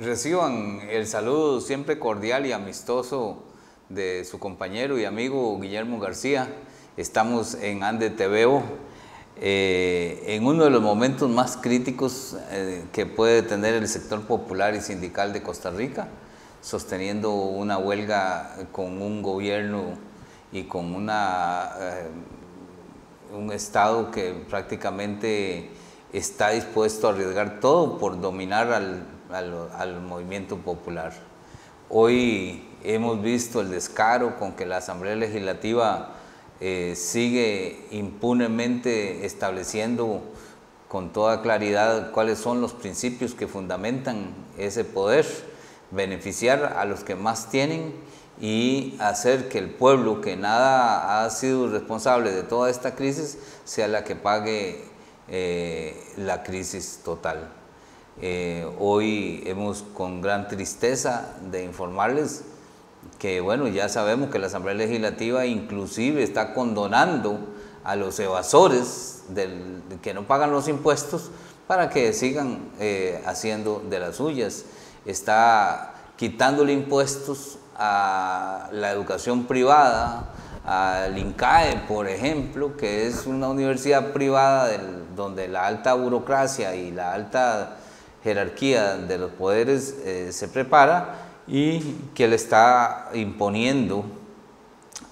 Reciban el saludo siempre cordial y amistoso de su compañero y amigo Guillermo García. Estamos en Ande TVO, en uno de los momentos más críticos que puede tener el sector popular y sindical de Costa Rica, sosteniendo una huelga con un gobierno y con un Estado que prácticamente está dispuesto a arriesgar todo por dominar al movimiento popular. Hoy hemos visto el descaro con que la Asamblea Legislativa sigue impunemente estableciendo con toda claridad cuáles son los principios que fundamentan ese poder, beneficiar a los que más tienen y hacer que el pueblo, que nada ha sido responsable de toda esta crisis, sea la que pague la crisis total. Hoy hemos con gran tristeza de informarles que, bueno, ya sabemos que la Asamblea Legislativa inclusive está condonando a los evasores que no pagan los impuestos para que sigan haciendo de las suyas. Está quitándole impuestos a la educación privada, al INCAE, por ejemplo, que es una universidad privada donde la alta burocracia y la alta jerarquía de los poderes se prepara, y que le está imponiendo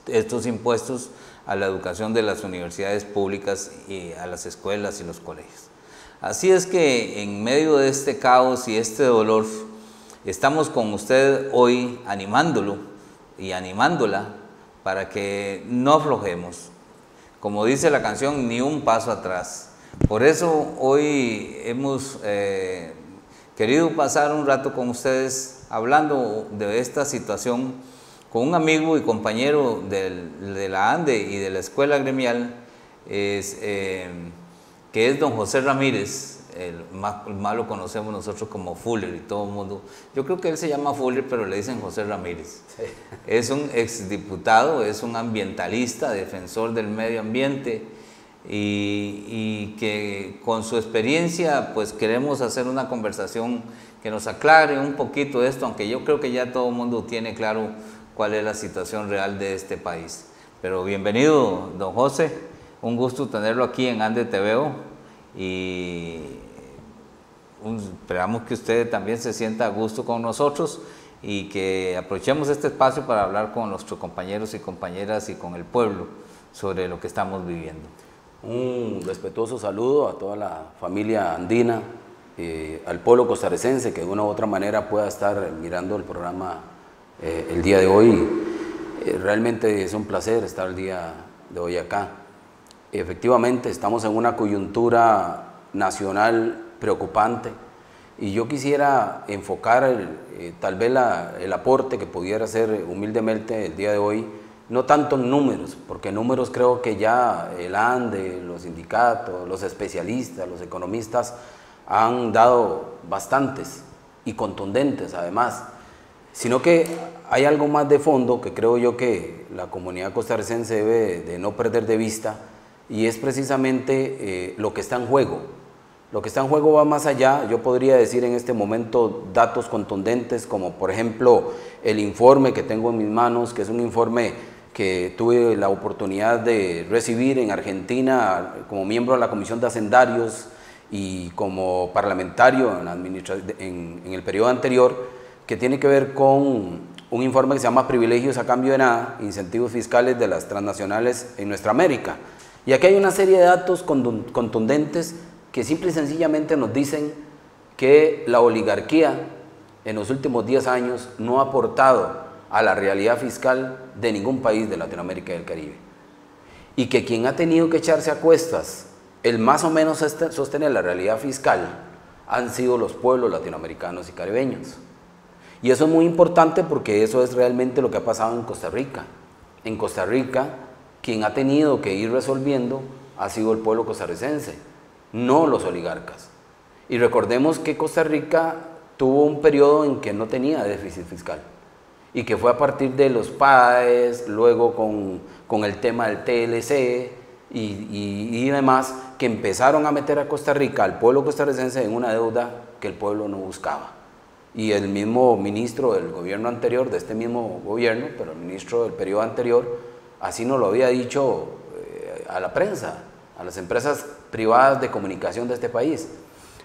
estos impuestos a la educación de las universidades públicas y a las escuelas y los colegios. Así es que en medio de este caos y este dolor, estamos con usted hoy animándolo y animándola para que no aflojemos. Como dice la canción, ni un paso atrás. Por eso hoy hemos querido pasar un rato con ustedes hablando de esta situación con un amigo y compañero de la ANDE y de la Escuela Gremial, que es don José Ramírez. Más lo conocemos nosotros como Fuller y todo el mundo. Yo creo que él se llama Fuller, pero le dicen José Ramírez. Sí. Es un exdiputado, es un ambientalista, defensor del medio ambiente, y que con su experiencia pues queremos hacer una conversación que nos aclare un poquito esto, aunque yo creo que ya todo el mundo tiene claro cuál es la situación real de este país. Pero bienvenido, don José, un gusto tenerlo aquí en Ande TVO, y esperamos que usted también se sienta a gusto con nosotros y que aprovechemos este espacio para hablar con nuestros compañeros y compañeras y con el pueblo sobre lo que estamos viviendo. Un respetuoso saludo a toda la familia andina, al pueblo costarricense que de una u otra manera pueda estar mirando el programa el día de hoy. Realmente es un placer estar el día de hoy acá. Efectivamente, estamos en una coyuntura nacional preocupante y yo quisiera enfocar tal vez el aporte que pudiera hacer humildemente el día de hoy, no tanto en números, porque en números creo que ya el ANDE, los sindicatos, los especialistas, los economistas han dado bastantes y contundentes además, sino que hay algo más de fondo que creo yo que la comunidad costarricense debe de no perder de vista, y es precisamente lo que está en juego. Lo que está en juego va más allá. Yo podría decir en este momento datos contundentes, como por ejemplo el informe que tengo en mis manos, que es un informe que tuve la oportunidad de recibir en Argentina como miembro de la Comisión de Hacendarios y como parlamentario en el periodo anterior, que tiene que ver con un informe que se llama Privilegios a cambio de nada, incentivos fiscales de las transnacionales en nuestra América. Y aquí hay una serie de datos contundentes que simple y sencillamente nos dicen que la oligarquía en los últimos 10 años no ha aportado a la realidad fiscal de ningún país de Latinoamérica y del Caribe. Y que quien ha tenido que echarse a cuestas el más o menos sostener la realidad fiscal han sido los pueblos latinoamericanos y caribeños. Y eso es muy importante porque eso es realmente lo que ha pasado en Costa Rica. En Costa Rica, quien ha tenido que ir resolviendo ha sido el pueblo costarricense, no los oligarcas. Y recordemos que Costa Rica tuvo un periodo en que no tenía déficit fiscal y que fue a partir de los PAES, luego con el tema del TLC y demás, que empezaron a meter a Costa Rica, al pueblo costarricense, en una deuda que el pueblo no buscaba. y el mismo ministro del gobierno anterior, de este mismo gobierno, pero el ministro del periodo anterior, así nos lo había dicho a la prensa, a las empresas privadas de comunicación de este país,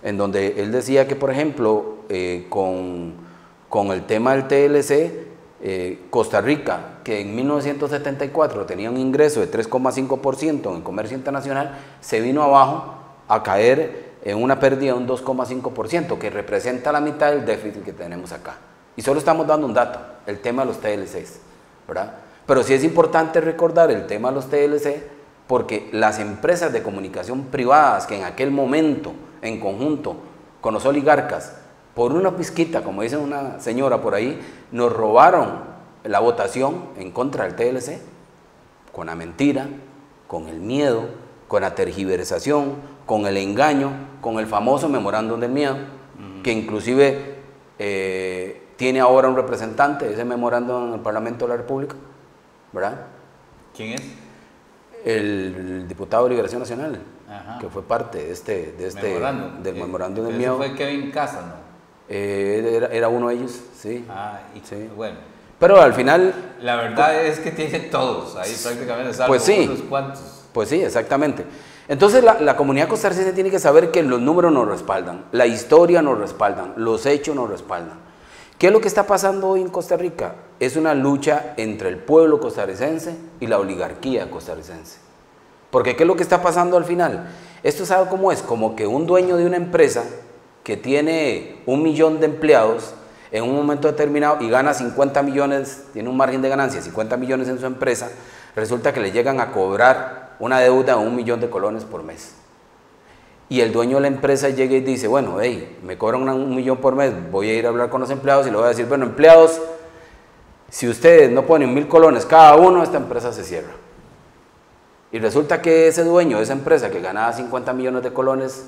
en donde él decía que, por ejemplo, con el tema del TLC, Costa Rica, que en 1974 tenía un ingreso de 3,5% en comercio internacional, se vino abajo a caer en una pérdida de un 2,5%, que representa la mitad del déficit que tenemos acá. Y solo estamos dando un dato, el tema de los TLCs, ¿verdad? Pero sí es importante recordar el tema de los TLC, porque las empresas de comunicación privadas que en aquel momento, en conjunto con los oligarcas, por una pizquita, como dice una señora por ahí, nos robaron la votación en contra del TLC, con la mentira, con el miedo, con la tergiversación, con el engaño, con el famoso memorándum del miedo, que inclusive tiene ahora un representante de ese memorándum en el Parlamento de la República, ¿verdad? ¿Quién es? El diputado de Liberación Nacional, Ajá. que fue parte del memorándum del miedo. Fue Kevin Casa, ¿no? Era uno de ellos, sí. Sí. Bueno. Pero al final... La verdad es que tiene todos, ahí prácticamente, salvo pues sí, unos cuantos. Pues sí, exactamente. Entonces la comunidad costarricense tiene que saber que los números nos respaldan, la historia nos respaldan, los hechos nos respaldan. ¿Qué es lo que está pasando hoy en Costa Rica? Es una lucha entre el pueblo costarricense y la oligarquía costarricense. Porque ¿qué es lo que está pasando al final? Esto sabe cómo es, como que un dueño de una empresa que tiene 1 millón de empleados en un momento determinado y gana 50 millones, tiene un margen de ganancia, 50 millones en su empresa, resulta que le llegan a cobrar una deuda de 1 millón de colones por mes. Y el dueño de la empresa llega y dice, bueno, hey, me cobran 1 millón por mes, voy a ir a hablar con los empleados y le voy a decir, bueno, empleados, si ustedes no ponen 1.000 colones cada uno, esta empresa se cierra. Y resulta que ese dueño de esa empresa que ganaba 50 millones de colones,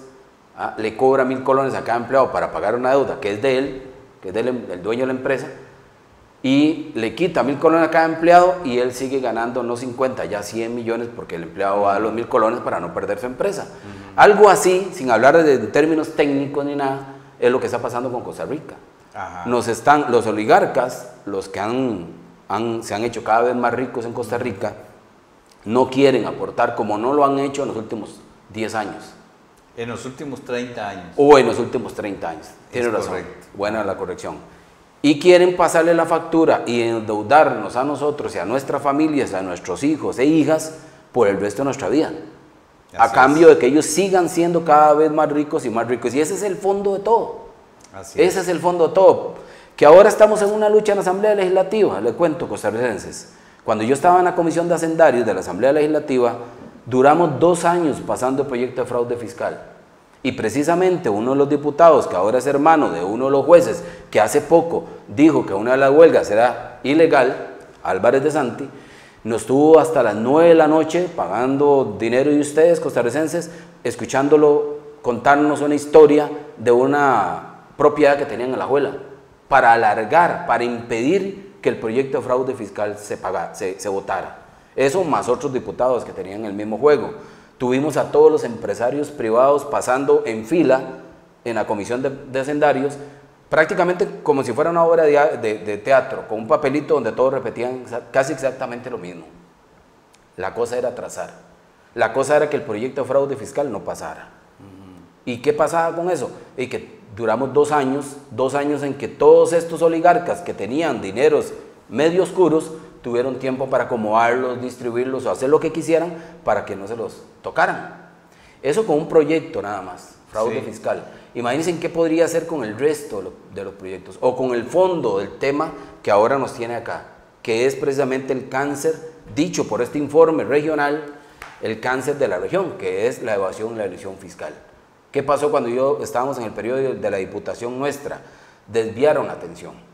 le cobra 1.000 colones a cada empleado para pagar una deuda que es de él, que es del dueño de la empresa, y le quita 1.000 colones a cada empleado y él sigue ganando no 50, ya 100 millones porque el empleado va a los 1.000 colones para no perder su empresa. Algo así, sin hablar de términos técnicos ni nada, es lo que está pasando con Costa Rica. Los oligarcas, los que se han hecho cada vez más ricos en Costa Rica, no quieren aportar como no lo han hecho en los últimos 10 años. En los últimos 30 años. O en los últimos 30 años. Tienes razón. Correcto. Buena la corrección. Y quieren pasarle la factura y endeudarnos a nosotros y a nuestras familias, a nuestros hijos e hijas por el resto de nuestra vida. A cambio de que ellos sigan siendo cada vez más ricos y más ricos. Y ese es el fondo de todo. Ese es el fondo de todo. Que ahora estamos en una lucha en la Asamblea Legislativa, le cuento, costarricenses. Cuando yo estaba en la Comisión de Hacendarios de la Asamblea Legislativa, duramos 2 años pasando el proyecto de fraude fiscal. Y precisamente uno de los diputados, que ahora es hermano de uno de los jueces, que hace poco dijo que una de las huelgas era ilegal, Álvarez de Santi, nos tuvo hasta las 9 de la noche pagando dinero de ustedes, costarricenses, escuchándolo contarnos una historia de una propiedad que tenían en La Alajuela, para alargar, para impedir que el proyecto de fraude fiscal se votara. Eso más otros diputados que tenían el mismo juego. Tuvimos a todos los empresarios privados pasando en fila en la Comisión de Hacendarios, prácticamente como si fuera una obra de teatro, con un papelito donde todos repetían casi exactamente lo mismo. La cosa era trazar. La cosa era que el proyecto de fraude fiscal no pasara. ¿Y qué pasaba con eso? Y que duramos 2 años en que todos estos oligarcas que tenían dineros medio oscuros tuvieron tiempo para acomodarlos, distribuirlos o hacer lo que quisieran para que no se los tocaran. Eso con un proyecto nada más, fraude fiscal. Imagínense qué podría hacer con el resto de los proyectos o con el fondo del tema que ahora nos tiene acá, que es precisamente el cáncer, dicho por este informe regional, el cáncer de la región, que es la evasión y la elusión fiscal. ¿Qué pasó cuando estábamos en el periodo de la diputación nuestra? Desviaron la atención.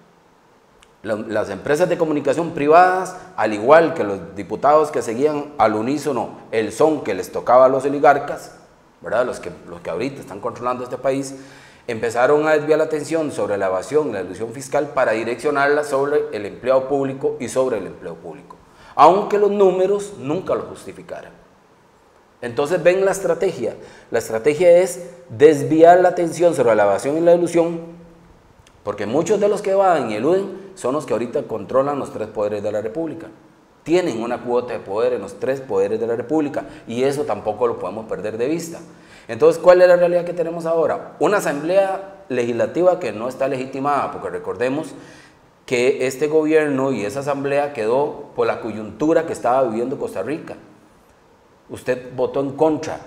Las empresas de comunicación privadas, al igual que los diputados que seguían al unísono el son que les tocaba a los oligarcas, ¿verdad? Los que ahorita están controlando este país, empezaron a desviar la atención sobre la evasión y la elusión fiscal para direccionarla sobre el empleado público y sobre el empleo público, aunque los números nunca lo justificaran. Entonces ven la estrategia es desviar la atención sobre la evasión y la elusión Porque muchos de los que van y eluden son los que ahorita controlan los 3 poderes de la República. Tienen una cuota de poder en los 3 poderes de la República y eso tampoco lo podemos perder de vista. Entonces, ¿cuál es la realidad que tenemos ahora? Una asamblea legislativa que no está legitimada, porque recordemos que este gobierno y esa asamblea quedó por la coyuntura que estaba viviendo Costa Rica. Usted votó en contra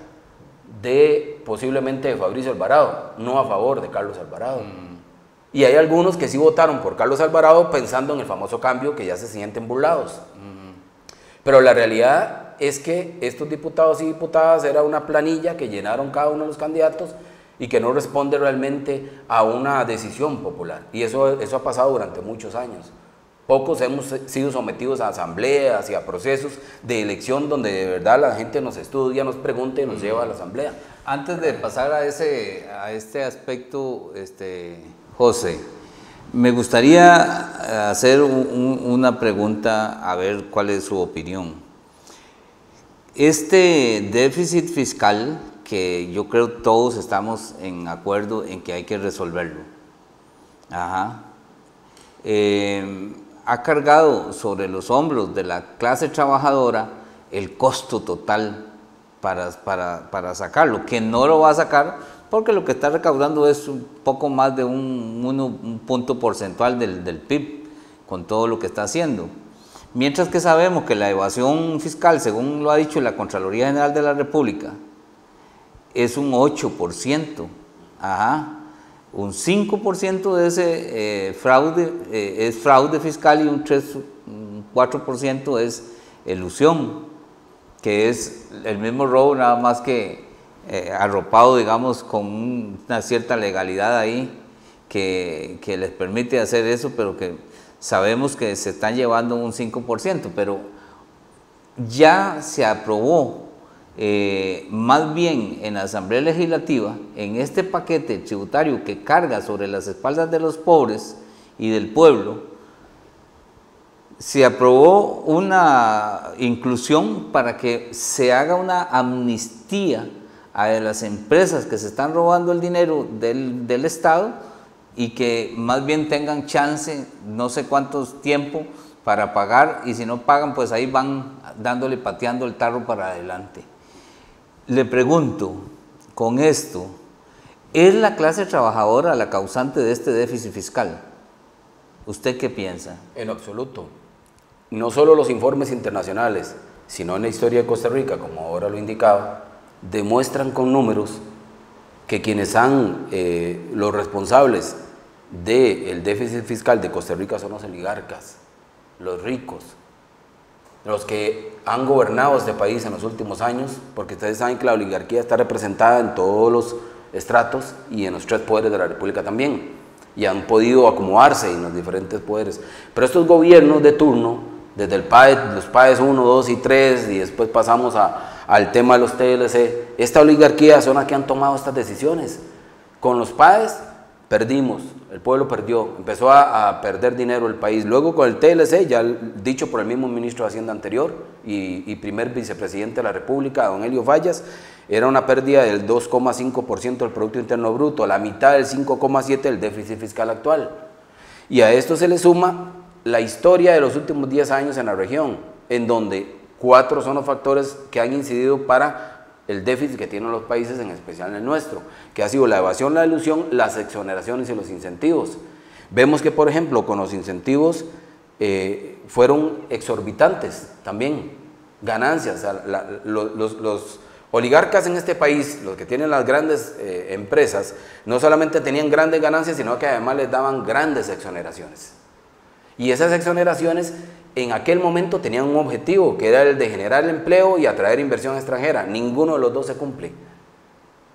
de posiblemente de Fabricio Alvarado, no a favor de Carlos Alvarado. Y hay algunos que sí votaron por Carlos Alvarado pensando en el famoso cambio que ya se sienten burlados. Pero la realidad es que estos diputados y diputadas era una planilla que llenaron cada uno de los candidatos y que no responde realmente a una decisión popular. Y eso ha pasado durante muchos años. Pocos hemos sido sometidos a asambleas y a procesos de elección donde de verdad la gente nos estudia, nos pregunta y nos lleva a la asamblea. Antes de pasar a este aspecto, José, me gustaría hacer una pregunta, a ver cuál es su opinión. Este déficit fiscal, que yo creo todos estamos en acuerdo en que hay que resolverlo, ha cargado sobre los hombros de la clase trabajadora el costo total para sacarlo, que no lo va a sacar porque lo que está recaudando es un poco más de un punto porcentual del PIB con todo lo que está haciendo. Mientras que sabemos que la evasión fiscal, según lo ha dicho la Contraloría General de la República, es un 8%, un 5% de ese fraude es fraude fiscal y un 4% es elusión, que es el mismo robo, nada más que arropado, digamos, con una cierta legalidad ahí que les permite hacer eso, pero que sabemos que se están llevando un 5%, pero ya se aprobó más bien en la Asamblea Legislativa, en este paquete tributario que carga sobre las espaldas de los pobres y del pueblo, se aprobó una inclusión para que se haga una amnistía a las empresas que se están robando el dinero del Estado y que más bien tengan chance, no sé cuántos tiempo para pagar, y si no pagan, pues ahí van pateando el tarro para adelante. Le pregunto, con esto, ¿es la clase trabajadora la causante de este déficit fiscal? ¿Usted qué piensa? En absoluto. No solo los informes internacionales, sino en la historia de Costa Rica, como ahora lo indicaba, demuestran con números que quienes son los responsables del déficit fiscal de Costa Rica son los oligarcas, los ricos, los que han gobernado este país en los últimos años, porque ustedes saben que la oligarquía está representada en todos los estratos y en los 3 poderes de la República también, y han podido acomodarse en los diferentes poderes. Pero estos gobiernos de turno, desde los PAES 1, 2 y 3, y después pasamos al tema de los TLC, esta oligarquía son las que han tomado estas decisiones. Con los PAES perdimos, el pueblo perdió, empezó a perder dinero el país. Luego con el TLC, ya dicho por el mismo ministro de Hacienda anterior y primer vicepresidente de la República, don Elio Fallas, era una pérdida del 2,5% del Producto Interno Bruto, la mitad del 5,7% del déficit fiscal actual. Y a esto se le suma la historia de los últimos 10 años en la región, en donde 4 son los factores que han incidido para el déficit que tienen los países, en especial el nuestro, que ha sido la evasión, la elusión, las exoneraciones y los incentivos. Vemos que, por ejemplo, con los incentivos fueron exorbitantes también, ganancias. Los oligarcas en este país, los que tienen las grandes empresas, no solamente tenían grandes ganancias, sino que además les daban grandes exoneraciones. Y esas exoneraciones en aquel momento tenían un objetivo, que era el de generar empleo y atraer inversión extranjera. Ninguno de los dos se cumple.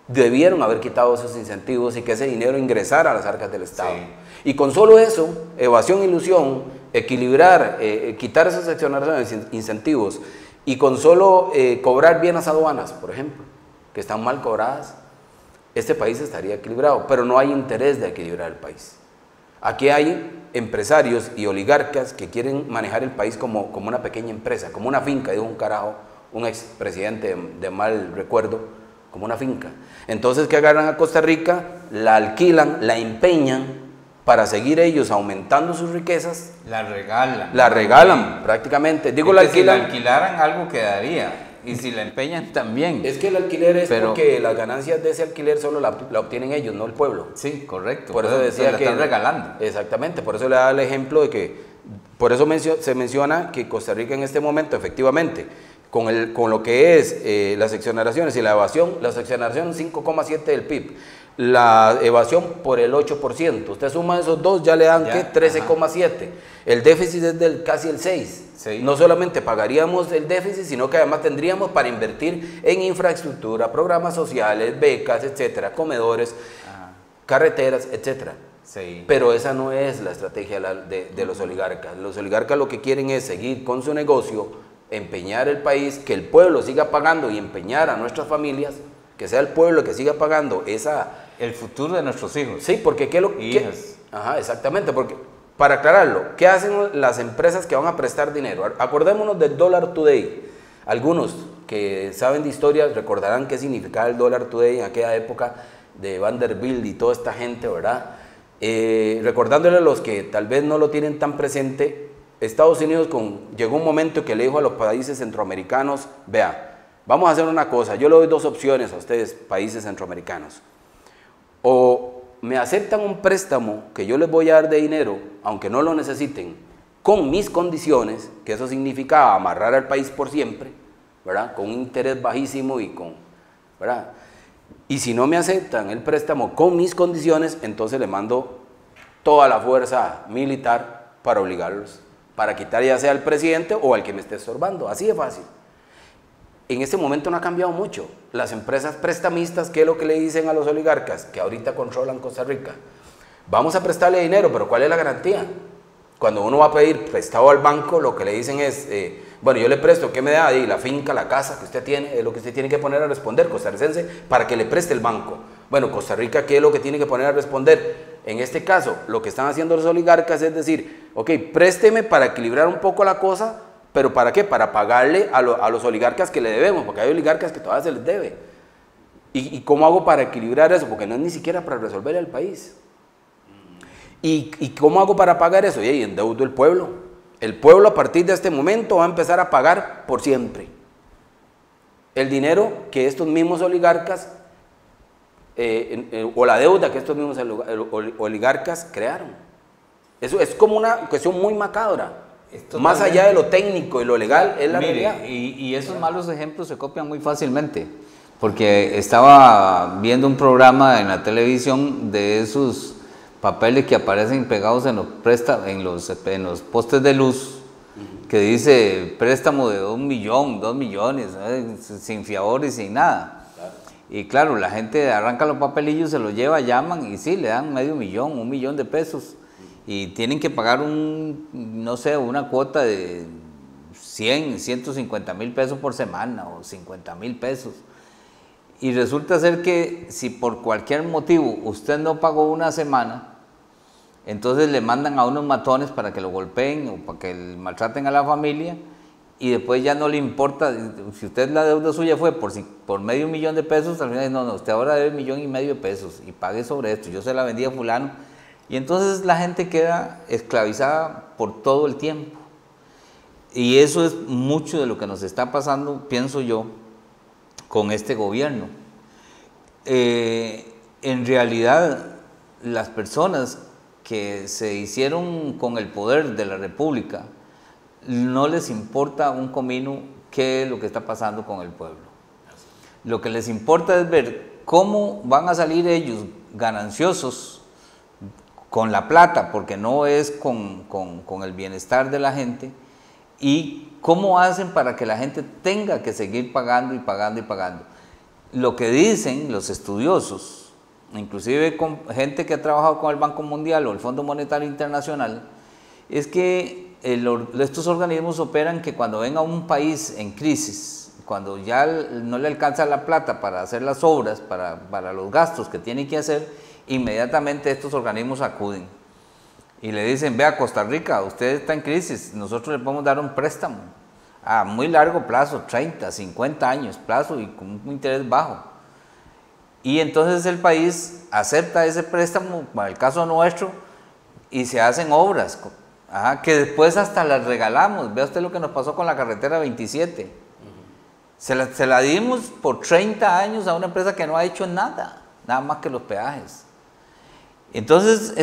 Debieron haber quitado esos incentivos y que ese dinero ingresara a las arcas del Estado. Sí. Y con solo eso, evasión, ilusión, equilibrar, quitar esas exoneraciones, incentivos, y con solo cobrar bien las aduanas, por ejemplo, que están mal cobradas, este país estaría equilibrado, pero no hay interés de equilibrar el país. Aquí hay empresarios y oligarcas que quieren manejar el país como una pequeña empresa, como una finca, dijo un carajo, un expresidente de mal recuerdo, como una finca. Entonces, que agarran a Costa Rica, la alquilan, la empeñan para seguir ellos aumentando sus riquezas. La regalan. La regalan prácticamente. Digo, es la que alquilan. si la alquilaran algo quedaría. Y si la empeñan también. Es que el alquiler es porque las ganancias de ese alquiler solo la obtienen ellos, no el pueblo. Sí, correcto. Por eso decía la que están regalando. Exactamente, por eso le da el ejemplo de que, por eso se menciona que Costa Rica en este momento, efectivamente, con lo que es las exoneraciones y la evasión, la exoneración 5,7 del PIB, la evasión por el 8%. Usted suma esos dos, ya le dan ¿qué? 13,7. El déficit es del casi el 6. Sí. No solamente pagaríamos el déficit, sino que además tendríamos para invertir en infraestructura, programas sociales, becas, etcétera, comedores, carreteras, etcétera. Sí. Pero esa no es la estrategia de los oligarcas. Los oligarcas lo que quieren es seguir con su negocio, empeñar el país, que el pueblo siga pagando y empeñar a nuestras familias, que sea el pueblo que siga pagando el futuro de nuestros hijos. Sí, porque ¿qué es lo que? Ajá, exactamente, porque para aclararlo, ¿qué hacen las empresas que van a prestar dinero? Acordémonos del Dollar Today. Algunos que saben de historia recordarán qué significaba el Dollar Today en aquella época de Vanderbilt y toda esta gente, ¿verdad? Recordándole a los que tal vez no lo tienen tan presente, Estados Unidos llegó un momento que le dijo a los países centroamericanos, vea, vamos a hacer una cosa, yo le doy dos opciones a ustedes, países centroamericanos. O me aceptan un préstamo que yo les voy a dar de dinero, aunque no lo necesiten, con mis condiciones, que eso significa amarrar al país por siempre, ¿verdad? Con un interés bajísimo ¿verdad? Y si no me aceptan el préstamo con mis condiciones, entonces le mando toda la fuerza militar para obligarlos, para quitar ya sea al presidente o al que me esté estorbando, así de fácil. En este momento no ha cambiado mucho. Las empresas prestamistas, ¿qué es lo que le dicen a los oligarcas que ahorita controlan Costa Rica? Vamos a prestarle dinero, pero ¿cuál es la garantía? Cuando uno va a pedir prestado al banco, lo que le dicen es, bueno, yo le presto, ¿qué me da? Y la finca, la casa que usted tiene, es lo que usted tiene que poner a responder, costarricense, para que le preste el banco. Bueno, Costa Rica, ¿qué es lo que tiene que poner a responder? En este caso, lo que están haciendo los oligarcas es decir, ok, présteme para equilibrar un poco la cosa, ¿pero para qué? Para pagarle a los oligarcas que le debemos, porque hay oligarcas que todavía se les debe. ¿Y cómo hago para equilibrar eso? Porque no es ni siquiera para resolver el país. ¿Y cómo hago para pagar eso? Y endeudo el pueblo. El pueblo a partir de este momento va a empezar a pagar por siempre el dinero que estos mismos oligarcas, o la deuda que estos mismos oligarcas crearon. Eso es como una cuestión muy macabra. Más allá de lo técnico y lo legal, es la realidad. Y esos malos ejemplos se copian muy fácilmente, porque estaba viendo un programa en la televisión de esos papeles que aparecen pegados en los postes de luz, que dice préstamo de 2 millones, sin fiadores, sin nada. Y claro, la gente arranca los papelillos, se los lleva, llaman y sí, le dan $500,000, $1 millón de pesos. Y tienen que pagar no sé, una cuota de 150 mil pesos por semana o 50 mil pesos. Y resulta ser que si por cualquier motivo usted no pagó una semana, entonces le mandan a unos matones para que lo golpeen o para que maltraten a la familia, y después ya no le importa, si usted la deuda suya fue por $500,000 de pesos, al final no, usted ahora debe $1,500,000 de pesos y pague sobre esto, yo se la vendí a fulano. Y entonces la gente queda esclavizada por todo el tiempo. Y eso es mucho de lo que nos está pasando, pienso yo, con este gobierno. En realidad, las personas que se hicieron con el poder de la República, no les importa un comino qué es lo que está pasando con el pueblo. Lo que les importa es ver cómo van a salir ellos gananciosos con la plata, porque no es con el bienestar de la gente, y cómo hacen para que la gente tenga que seguir pagando y pagando y pagando. Lo que dicen los estudiosos, inclusive con gente que ha trabajado con el Banco Mundial o el Fondo Monetario Internacional, es que estos organismos operan que cuando venga un país en crisis, cuando ya no le alcanza la plata para hacer las obras, para los gastos que tiene que hacer, inmediatamente estos organismos acuden y le dicen, vea, Costa Rica, usted está en crisis, nosotros le podemos dar un préstamo a muy largo plazo, 30, 50 años plazo y con un interés bajo. Y entonces el país acepta ese préstamo, para el caso nuestro, y se hacen obras, que después hasta las regalamos. Vea usted lo que nos pasó con la carretera 27. Se la dimos por 30 años a una empresa que no ha hecho nada más que los peajes. Entonces,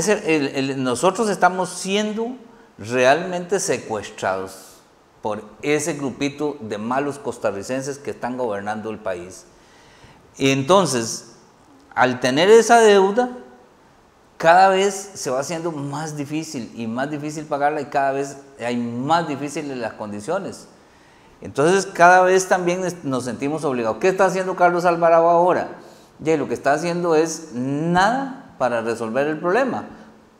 nosotros estamos siendo realmente secuestrados por ese grupito de malos costarricenses que están gobernando el país. Y entonces, al tener esa deuda, cada vez se va haciendo más difícil y más difícil pagarla, y cada vez hay más difíciles las condiciones. Entonces, cada vez también nos sentimos obligados. ¿Qué está haciendo Carlos Alvarado ahora? Ya, lo que está haciendo es nada para resolver el problema,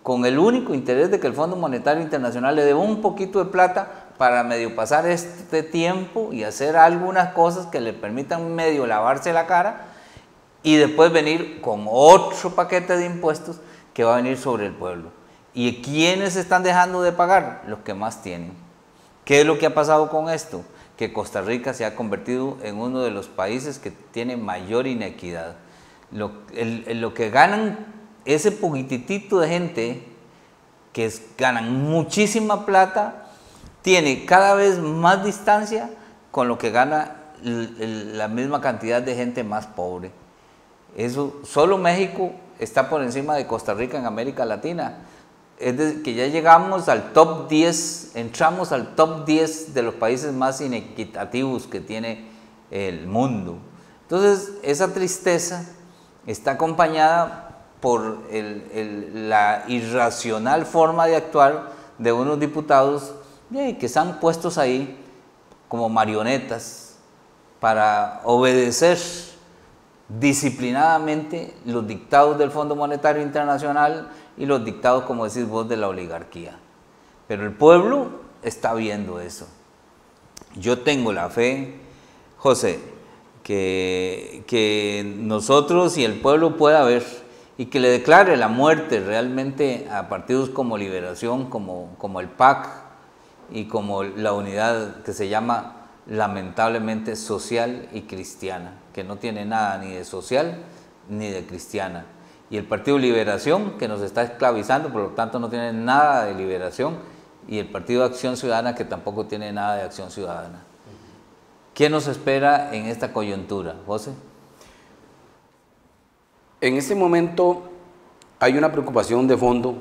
con el único interés de que el Fondo Monetario Internacional le dé un poquito de plata para medio pasar este tiempo y hacer algunas cosas que le permitan medio lavarse la cara, y después venir con otro paquete de impuestos que va a venir sobre el pueblo. ¿Y quiénes están dejando de pagar? Los que más tienen. ¿Qué es lo que ha pasado con esto? Que Costa Rica se ha convertido en uno de los países que tiene mayor inequidad. Lo que ganan ese poquitito de gente que ganan muchísima plata, tiene cada vez más distancia con lo que gana la misma cantidad de gente más pobre. Eso, solo México está por encima de Costa Rica en América Latina. Es decir, que ya llegamos al top 10, entramos al top 10 de los países más inequitativos que tiene el mundo. Entonces, esa tristeza está acompañada por la irracional forma de actuar de unos diputados que están puestos ahí como marionetas para obedecer disciplinadamente los dictados del Fondo Monetario Internacional y los dictados, como decís vos, de la oligarquía. Pero el pueblo está viendo eso. Yo tengo la fe, José, que nosotros y el pueblo pueda ver y que le declare la muerte realmente a partidos como Liberación, como el PAC y como la unidad que se llama lamentablemente social y cristiana, que no tiene nada ni de social ni de cristiana. Y el Partido Liberación, que nos está esclavizando, por lo tanto no tiene nada de liberación, y el Partido Acción Ciudadana, que tampoco tiene nada de acción ciudadana. ¿Qué nos espera en esta coyuntura, José? En este momento hay una preocupación de fondo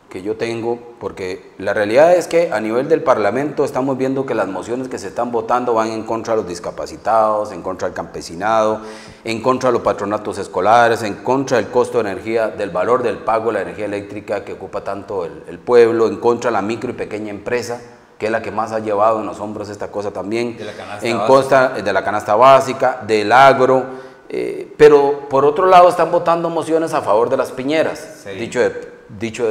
que yo tengo, porque la realidad es que a nivel del Parlamento estamos viendo que las mociones que se están votando van en contra de los discapacitados, en contra del campesinado, en contra de los patronatos escolares, en contra del costo de energía, del valor del pago de la energía eléctrica que ocupa tanto el pueblo, en contra de la micro y pequeña empresa, que es la que más ha llevado en los hombros esta cosa también, en contra de la canasta básica, del agro, pero por otro lado están votando mociones a favor de las piñeras. Sí. Dicho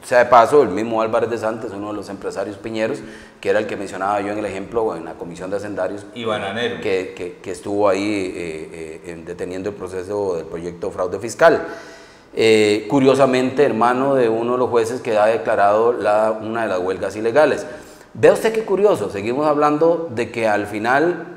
sea de paso, el mismo Álvarez de Santos, uno de los empresarios piñeros, que era el que mencionaba yo en el ejemplo en la comisión de hacendarios, y bananero, que estuvo ahí deteniendo el proceso del proyecto fraude fiscal. Curiosamente, hermano de uno de los jueces que ha declarado una de las huelgas ilegales. Vea usted qué curioso, seguimos hablando de que al final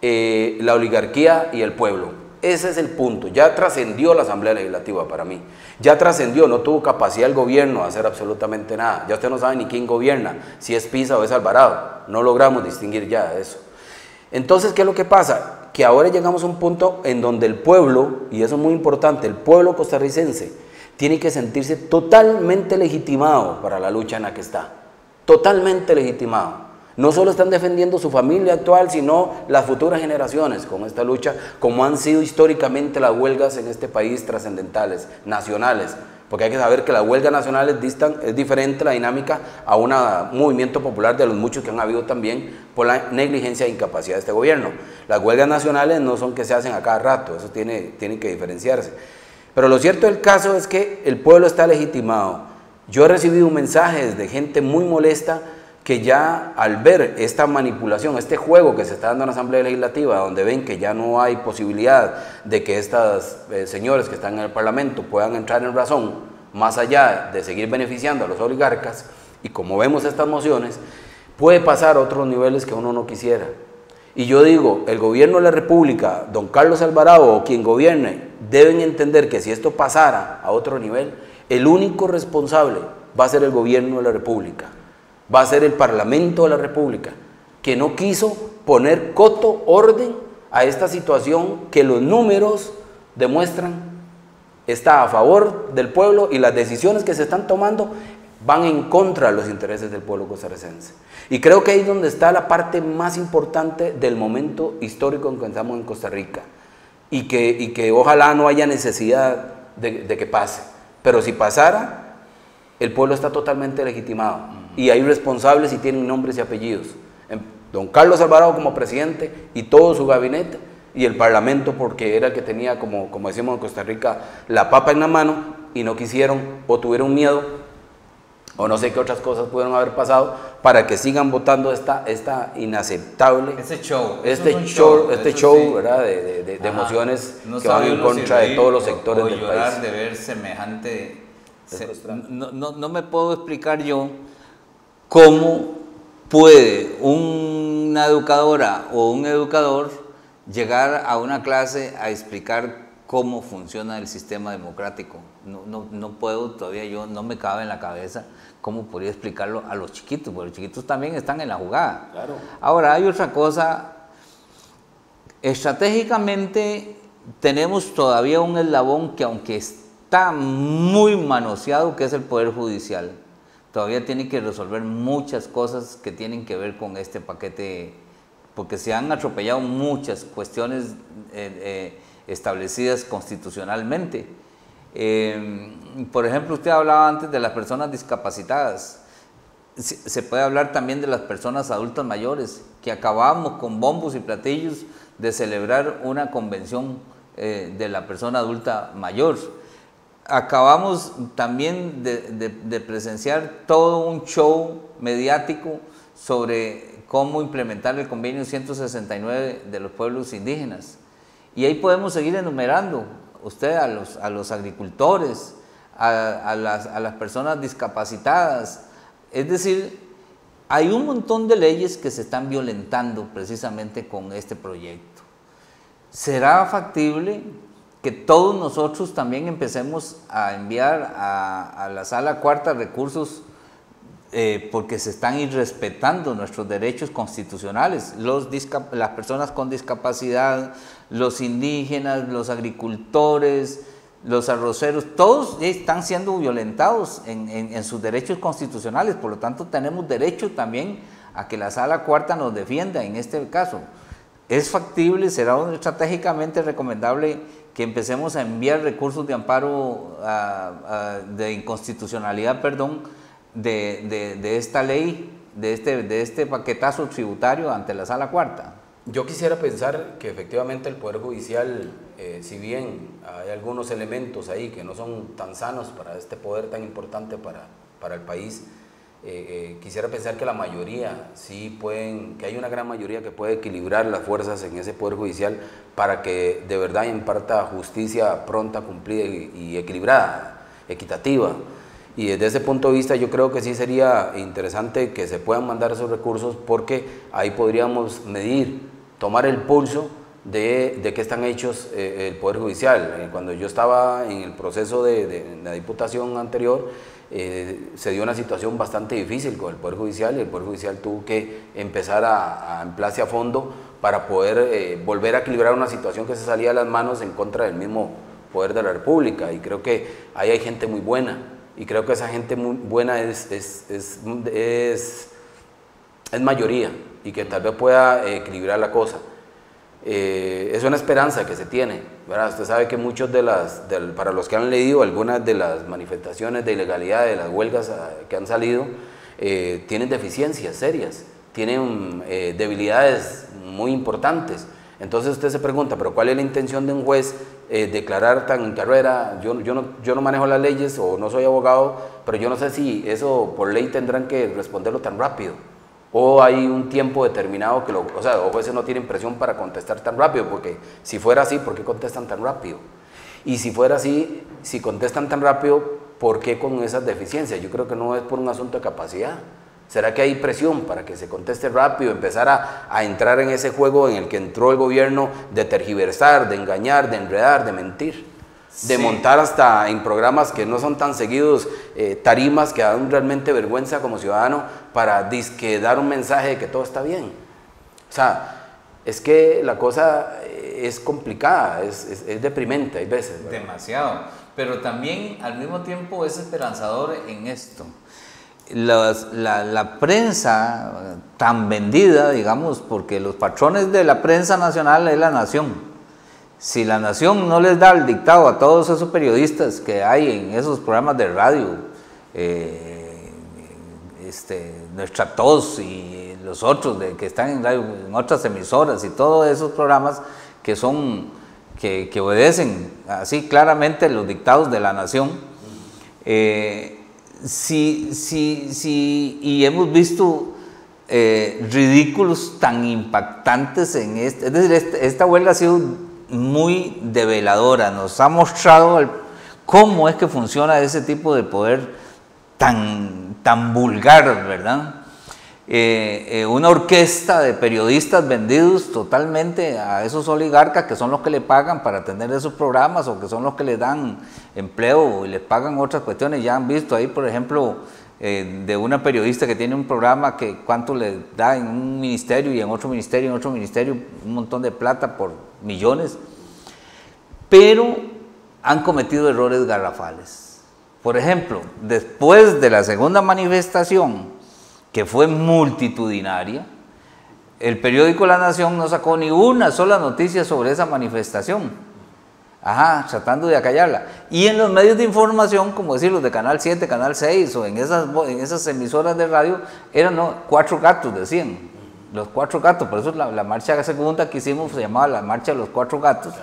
la oligarquía y el pueblo, ese es el punto. Ya trascendió la Asamblea Legislativa para mí, ya trascendió, no tuvo capacidad el gobierno de hacer absolutamente nada. Ya usted no sabe ni quién gobierna, si es Pisa o es Alvarado, no logramos distinguir ya eso. Entonces, ¿qué es lo que pasa? Que ahora llegamos a un punto en donde el pueblo, y eso es muy importante, el pueblo costarricense tiene que sentirse totalmente legitimado para la lucha en la que está, totalmente legitimado. No solo están defendiendo su familia actual, sino las futuras generaciones con esta lucha, como han sido históricamente las huelgas en este país trascendentales, nacionales. Porque hay que saber que las huelgas nacionales es diferente la dinámica a un movimiento popular de los muchos que han habido también por la negligencia e incapacidad de este gobierno. Las huelgas nacionales no son que se hacen a cada rato, eso tiene que diferenciarse. Pero lo cierto del caso es que el pueblo está legitimado. Yo he recibido mensajes de gente muy molesta que ya al ver esta manipulación, este juego que se está dando en la Asamblea Legislativa, donde ven que ya no hay posibilidad de que estos señores que están en el Parlamento puedan entrar en razón, más allá de seguir beneficiando a los oligarcas, y como vemos estas mociones, puede pasar a otros niveles que uno no quisiera. Y yo digo, el gobierno de la República, don Carlos Alvarado o quien gobierne, deben entender que si esto pasara a otro nivel, el único responsable va a ser el gobierno de la República, va a ser el Parlamento de la República, que no quiso poner coto, orden a esta situación que los números demuestran está a favor del pueblo y las decisiones que se están tomando van en contra de los intereses del pueblo costarricense. Y creo que ahí es donde está la parte más importante del momento histórico en que estamos en Costa Rica y que ojalá no haya necesidad de que pase, pero si pasara, el pueblo está totalmente legitimado y hay responsables y tienen nombres y apellidos. Don Carlos Alvarado como presidente y todo su gabinete y el Parlamento, porque era el que tenía, como decimos en Costa Rica, la papa en la mano y no quisieron o tuvieron miedo o no sé qué otras cosas pudieron haber pasado para que sigan votando esta inaceptable show, show, ¿verdad? de emociones no que van en contra de todos los sectores del país. De ver semejante, no me puedo explicar yo cómo puede una educadora o un educador llegar a una clase a explicar cómo funciona el sistema democrático. No puedo todavía, yo no me cabe en la cabeza cómo podría explicarlo a los chiquitos, porque los chiquitos también están en la jugada. Claro. Ahora, hay otra cosa, estratégicamente tenemos todavía un eslabón que aunque está muy manoseado, que es el Poder Judicial, todavía tiene que resolver muchas cosas que tienen que ver con este paquete, porque se han atropellado muchas cuestiones establecidas constitucionalmente. Por ejemplo, usted hablaba antes de las personas discapacitadas. Se puede hablar también de las personas adultas mayores, que acabamos con bombos y platillos de celebrar una convención de la persona adulta mayor. Acabamos también de presenciar todo un show mediático sobre cómo implementar el convenio 169 de los pueblos indígenas. Y ahí podemos seguir enumerando, usted a los agricultores, a las personas discapacitadas. Es decir, hay un montón de leyes que se están violentando precisamente con este proyecto. ¿Será factible que todos nosotros también empecemos a enviar a la Sala Cuarta recursos porque se están irrespetando nuestros derechos constitucionales? Las personas con discapacidad, los indígenas, los agricultores, los arroceros, todos están siendo violentados en sus derechos constitucionales. Por lo tanto, tenemos derecho también a que la Sala Cuarta nos defienda en este caso. ¿Es factible? ¿Será estratégicamente recomendable que empecemos a enviar recursos de amparo de inconstitucionalidad, de esta ley, de este paquetazo tributario ante la Sala Cuarta? Yo quisiera pensar que efectivamente el Poder Judicial, si bien hay algunos elementos ahí que no son tan sanos para este poder tan importante para el país, quisiera pensar que la mayoría que hay una gran mayoría que puede equilibrar las fuerzas en ese Poder Judicial para que de verdad imparta justicia pronta, cumplida y equilibrada, equitativa. Y desde ese punto de vista yo creo que sí sería interesante que se puedan mandar esos recursos, porque ahí podríamos medir, tomar el pulso de qué están hechos el Poder Judicial. Cuando yo estaba en el proceso de la diputación anterior, se dio una situación bastante difícil con el Poder Judicial, y el Poder Judicial tuvo que empezar a emplearse a fondo para poder volver a equilibrar una situación que se salía de las manos en contra del mismo Poder de la República. Y creo que ahí hay gente muy buena, y creo que esa gente muy buena es mayoría, y que tal vez pueda equilibrar la cosa. Es una esperanza que se tiene, ¿verdad? Usted sabe que muchos para los que han leído algunas de las manifestaciones de ilegalidad, de las huelgas que han salido, tienen deficiencias serias, tienen debilidades muy importantes. Entonces usted se pregunta, ¿pero cuál es la intención de un juez declarar tan en carrera? Yo no manejo las leyes o no soy abogado, pero yo no sé si eso por ley tendrán que responderlo tan rápido, o hay un tiempo determinado que los jueces no tienen presión para contestar tan rápido, porque si fuera así, ¿por qué contestan tan rápido? Y si fuera así, si contestan tan rápido, ¿por qué con esas deficiencias? Yo creo que no es por un asunto de capacidad. ¿Será que hay presión para que se conteste rápido, empezar a entrar en ese juego en el que entró el gobierno de tergiversar, de engañar, de enredar, de mentir? de montar hasta en programas que no son tan seguidos, tarimas que dan realmente vergüenza como ciudadano para disque dar un mensaje de que todo está bien. O sea, es que la cosa es complicada, es deprimente hay veces, ¿verdad? Demasiado, pero también al mismo tiempo es esperanzador en esto. La prensa tan vendida, digamos, porque los patrones de la prensa nacional es La Nación. Si La Nación no les da el dictado a todos esos periodistas que hay en esos programas de radio, Nuestra Tos y los otros que están en radio, en otras emisoras y todos esos programas que obedecen así claramente los dictados de La Nación, y hemos visto ridículos tan impactantes en es decir, esta huelga ha sido muy develadora, nos ha mostrado cómo es que funciona ese tipo de poder tan vulgar, ¿verdad? Una orquesta de periodistas vendidos totalmente a esos oligarcas que son los que le pagan para tener esos programas o que son los que le dan empleo y les pagan otras cuestiones. Ya han visto ahí, por ejemplo, de una periodista que tiene un programa que cuánto le da en un ministerio y en otro ministerio, un montón de plata por millones, pero han cometido errores garrafales. Por ejemplo, después de la segunda manifestación, que fue multitudinaria, el periódico La Nación no sacó ni una sola noticia sobre esa manifestación, tratando de acallarla. Y en los medios de información, como decir los de Canal 7, Canal 6 o en esas emisoras de radio, eran 4 gatos, decían, los 4 gatos, por eso la marcha segunda que hicimos se llamaba la marcha de los 4 gatos.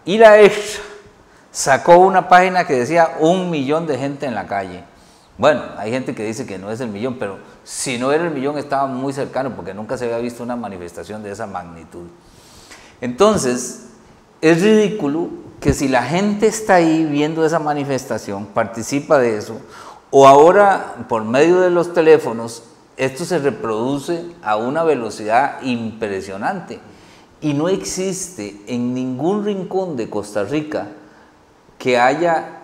Y la Extra sacó una página que decía 1 millón de gente en la calle. Bueno, hay gente que dice que no es el millón, pero si no era el millón estaba muy cercano porque nunca se había visto una manifestación de esa magnitud. Entonces, es ridículo que si la gente está ahí viendo esa manifestación, participa de eso, o ahora por medio de los teléfonos, esto se reproduce a una velocidad impresionante. Y no existe en ningún rincón de Costa Rica que haya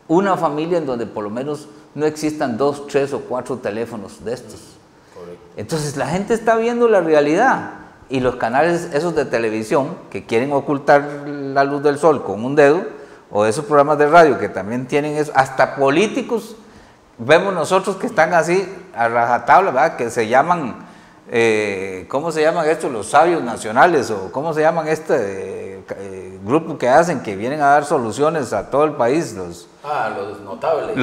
una familia en donde por lo menos no existan 2, 3 o 4 teléfonos de estos. Correcto. Entonces la gente está viendo la realidad y los canales esos de televisión que quieren ocultar la luz del sol con un dedo, o esos programas de radio que también tienen eso, hasta políticos vemos nosotros que están así a rajatabla, ¿verdad? Que se llaman, ¿cómo se llaman estos? Los sabios nacionales, o ¿cómo se llaman grupo que hacen, que vienen a dar soluciones a todo el país? Los notables.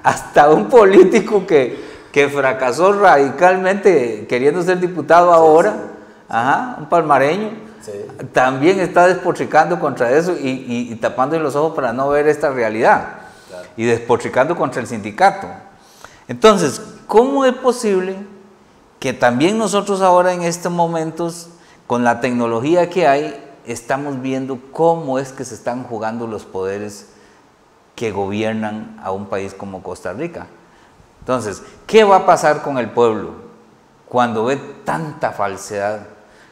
Hasta un político que fracasó radicalmente queriendo ser diputado ahora, un palmareño, también está despotricando contra eso y tapando los ojos para no ver esta realidad, y despotricando contra el sindicato. Entonces, ¿cómo es posible que también nosotros ahora en estos momentos, con la tecnología que hay, estamos viendo cómo es que se están jugando los poderes que gobiernan a un país como Costa Rica? Entonces, ¿qué va a pasar con el pueblo cuando ve tanta falsedad,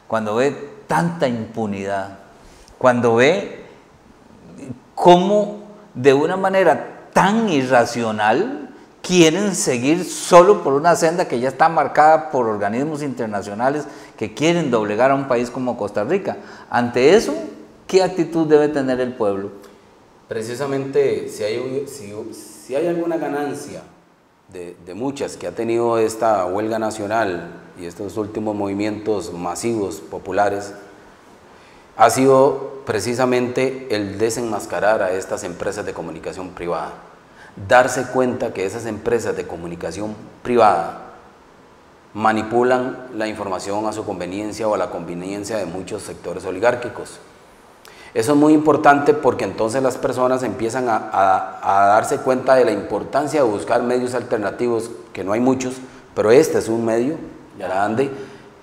cuando ve tanta impunidad, cuando ve cómo de una manera tan irracional quieren seguir solo por una senda que ya está marcada por organismos internacionales que quieren doblegar a un país como Costa Rica? Ante eso, ¿qué actitud debe tener el pueblo? Precisamente, si hay alguna ganancia de muchas que ha tenido esta huelga nacional y estos últimos movimientos masivos populares, ha sido precisamente el desenmascarar a estas empresas de comunicación privada. Darse cuenta que esas empresas de comunicación privada manipulan la información a su conveniencia o a la conveniencia de muchos sectores oligárquicos. Eso es muy importante porque entonces las personas empiezan a darse cuenta de la importancia de buscar medios alternativos, que no hay muchos, pero este es un medio, ya la ANDE.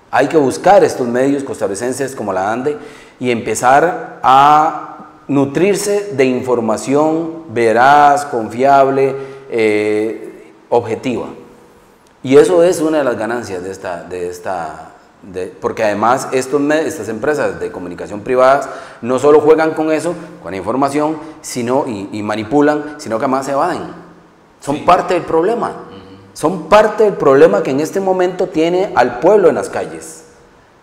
Hay que buscar estos medios costarricenses como la ANDE y empezar a nutrirse de información veraz, confiable, objetiva. Y eso es una de las ganancias de Porque además estas empresas de comunicación privadas no solo juegan con eso, con la información, y manipulan, sino que además se evaden. Son parte del problema. Son parte del problema que en este momento tiene al pueblo en las calles.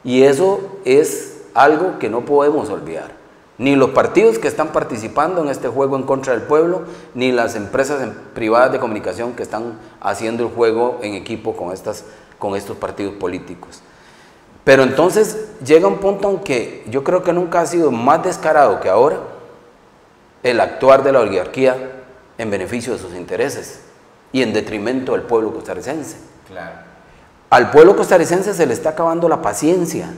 Y eso es algo que no podemos olvidar. Ni los partidos que están participando en este juego en contra del pueblo, ni las empresas privadas de comunicación que están haciendo el juego en equipo con estos partidos políticos. Pero entonces llega un punto en que yo creo que nunca ha sido más descarado que ahora el actuar de la oligarquía en beneficio de sus intereses y en detrimento del pueblo costarricense. Claro. Al pueblo costarricense se le está acabando la paciencia,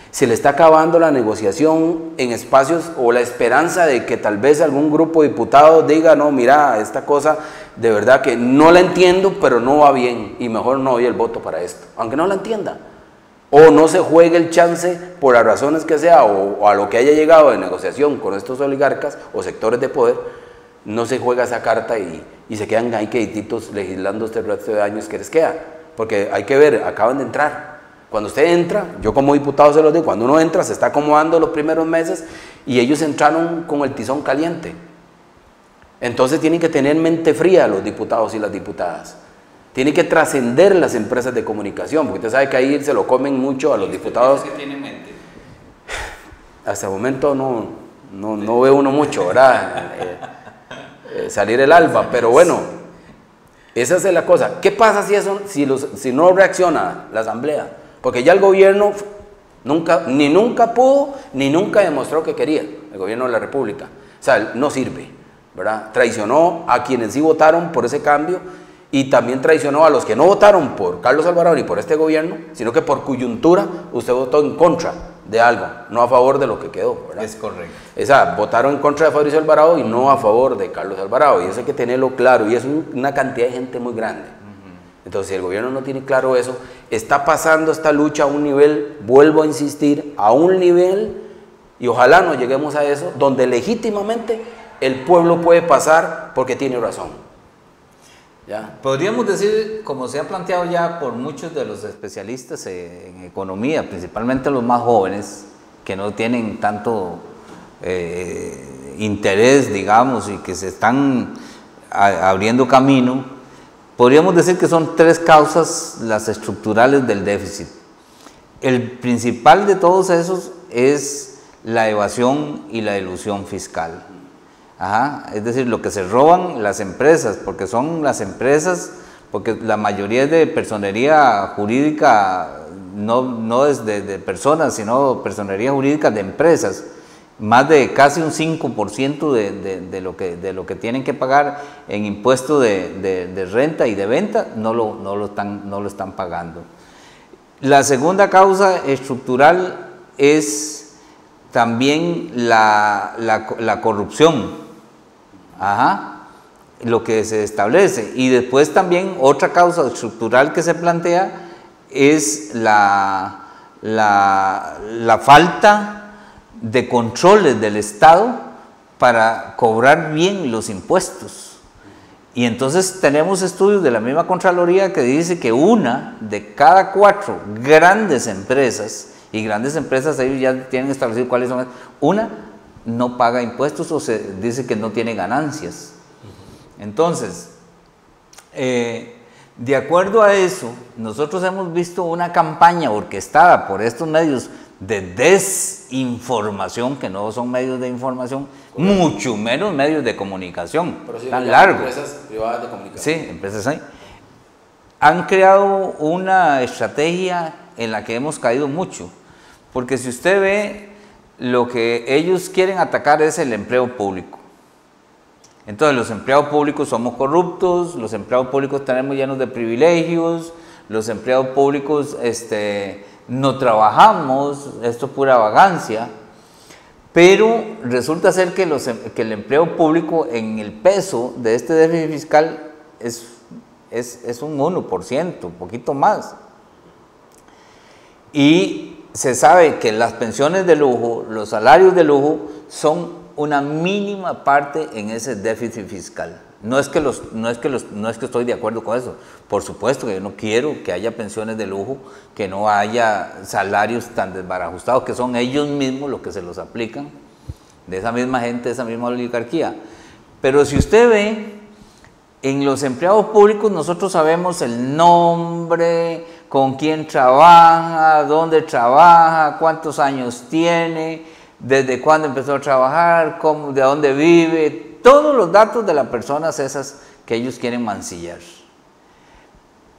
se le está acabando la negociación en espacios o la esperanza de que tal vez algún grupo de diputados diga, no, mira, esta cosa de verdad que no la entiendo, pero no va bien y mejor no doy el voto para esto, aunque no la entienda. O no se juegue el chance por las razones que sea o a lo que haya llegado de negociación con estos oligarcas o sectores de poder, no se juega esa carta y se quedan ahí quedititos legislando este resto de años que les queda. Porque hay que ver, acaban de entrar. Cuando usted entra, yo como diputado se lo digo, cuando uno entra se está acomodando los primeros meses y ellos entraron con el tizón caliente. Entonces tienen que tener mente fría los diputados y las diputadas. Tiene que trascender las empresas de comunicación, porque usted sabe que ahí se lo comen mucho a los diputados. ¿Qué tiene en mente? Hasta el momento no ve uno mucho, ¿verdad? Salir el alba, pero bueno, esa es la cosa. ¿Qué pasa si no reacciona la asamblea? Porque ya el gobierno nunca pudo, ni nunca demostró que quería, el gobierno de la República. O sea, no sirve, ¿verdad? Traicionó a quienes sí votaron por ese cambio y también traicionó a los que no votaron por Carlos Alvarado ni por este gobierno, sino que por coyuntura usted votó en contra de algo, no a favor de lo que quedó, ¿verdad? Es correcto. Votaron en contra de Fabricio Alvarado y no a favor de Carlos Alvarado, y eso hay que tenerlo claro, y es una cantidad de gente muy grande. Entonces, si el gobierno no tiene claro eso, está pasando esta lucha a un nivel, vuelvo a insistir, a un nivel, y ojalá no lleguemos a eso, donde legítimamente el pueblo puede pasar porque tiene razón. ¿Ya? Podríamos decir, como se ha planteado ya por muchos de los especialistas en economía, principalmente los más jóvenes, que no tienen tanto interés, digamos, y que se están abriendo camino, podríamos decir que son tres causas las estructurales del déficit. El principal de todos esos es la evasión y la elusión fiscal. Es decir, lo que se roban las empresas, porque son las empresas, porque la mayoría es de personería jurídica, no es de personas, sino personería jurídica de empresas. Más de casi un 5% de lo que tienen que pagar en impuesto de renta y de venta no lo están pagando. La segunda causa estructural es también la corrupción. Lo que se establece. Y después también otra causa estructural que se plantea es la falta de controles del Estado para cobrar bien los impuestos. Y entonces tenemos estudios de la misma Contraloría que dice que una de cada 4 grandes empresas, y grandes empresas ellos ya tienen establecido cuáles son, una no paga impuestos o se dice que no tiene ganancias. Entonces, de acuerdo a eso, nosotros hemos visto una campaña orquestada por estos medios de desinformación, que no son medios de información, mucho menos medios de comunicación, tan largos. Empresas privadas de comunicación. Sí, empresas ahí. Han creado una estrategia en la que hemos caído mucho, porque si usted ve, lo que ellos quieren atacar es el empleo público. Entonces los empleados públicos somos corruptos, los empleados públicos tenemos llenos de privilegios, los empleados públicos no trabajamos, esto es pura vagancia, pero resulta ser que el empleo público en el peso de este déficit fiscal es un 1%, un poquito más. Y se sabe que las pensiones de lujo, los salarios de lujo, son una mínima parte en ese déficit fiscal. No es que estoy de acuerdo con eso. Por supuesto que yo no quiero que haya pensiones de lujo, que no haya salarios tan desbarajustados, que son ellos mismos los que se los aplican, de esa misma gente, de esa misma oligarquía. Pero si usted ve, en los empleados públicos nosotros sabemos el nombre, con quién trabaja, dónde trabaja, cuántos años tiene, desde cuándo empezó a trabajar, de dónde vive, todos los datos de las personas esas que ellos quieren mancillar.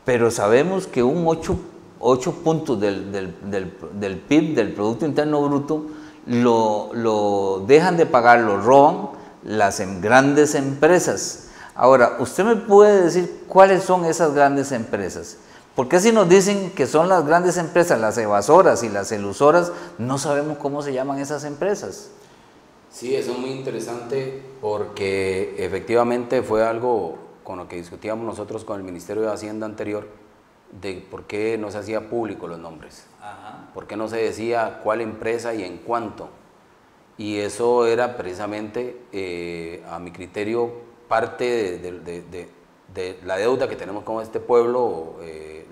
Pero sabemos que un 8 puntos del PIB, del Producto Interno Bruto, lo dejan de pagar, lo roban las grandes empresas. Ahora, ¿usted me puede decir cuáles son esas grandes empresas? Porque si nos dicen que son las grandes empresas, las evasoras y las elusoras, no sabemos cómo se llaman esas empresas? Sí, eso es muy interesante porque efectivamente fue algo con lo que discutíamos nosotros con el Ministerio de Hacienda anterior, de por qué no se hacía público los nombres, por qué no se decía cuál empresa y en cuánto. Y eso era precisamente, a mi criterio, parte de la deuda que tenemos con este pueblo,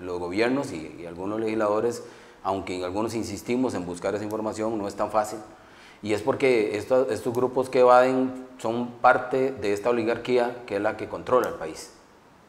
los gobiernos y algunos legisladores, aunque en algunos insistimos en buscar esa información, no es tan fácil. Y es porque estos grupos que evaden son parte de esta oligarquía que es la que controla el país,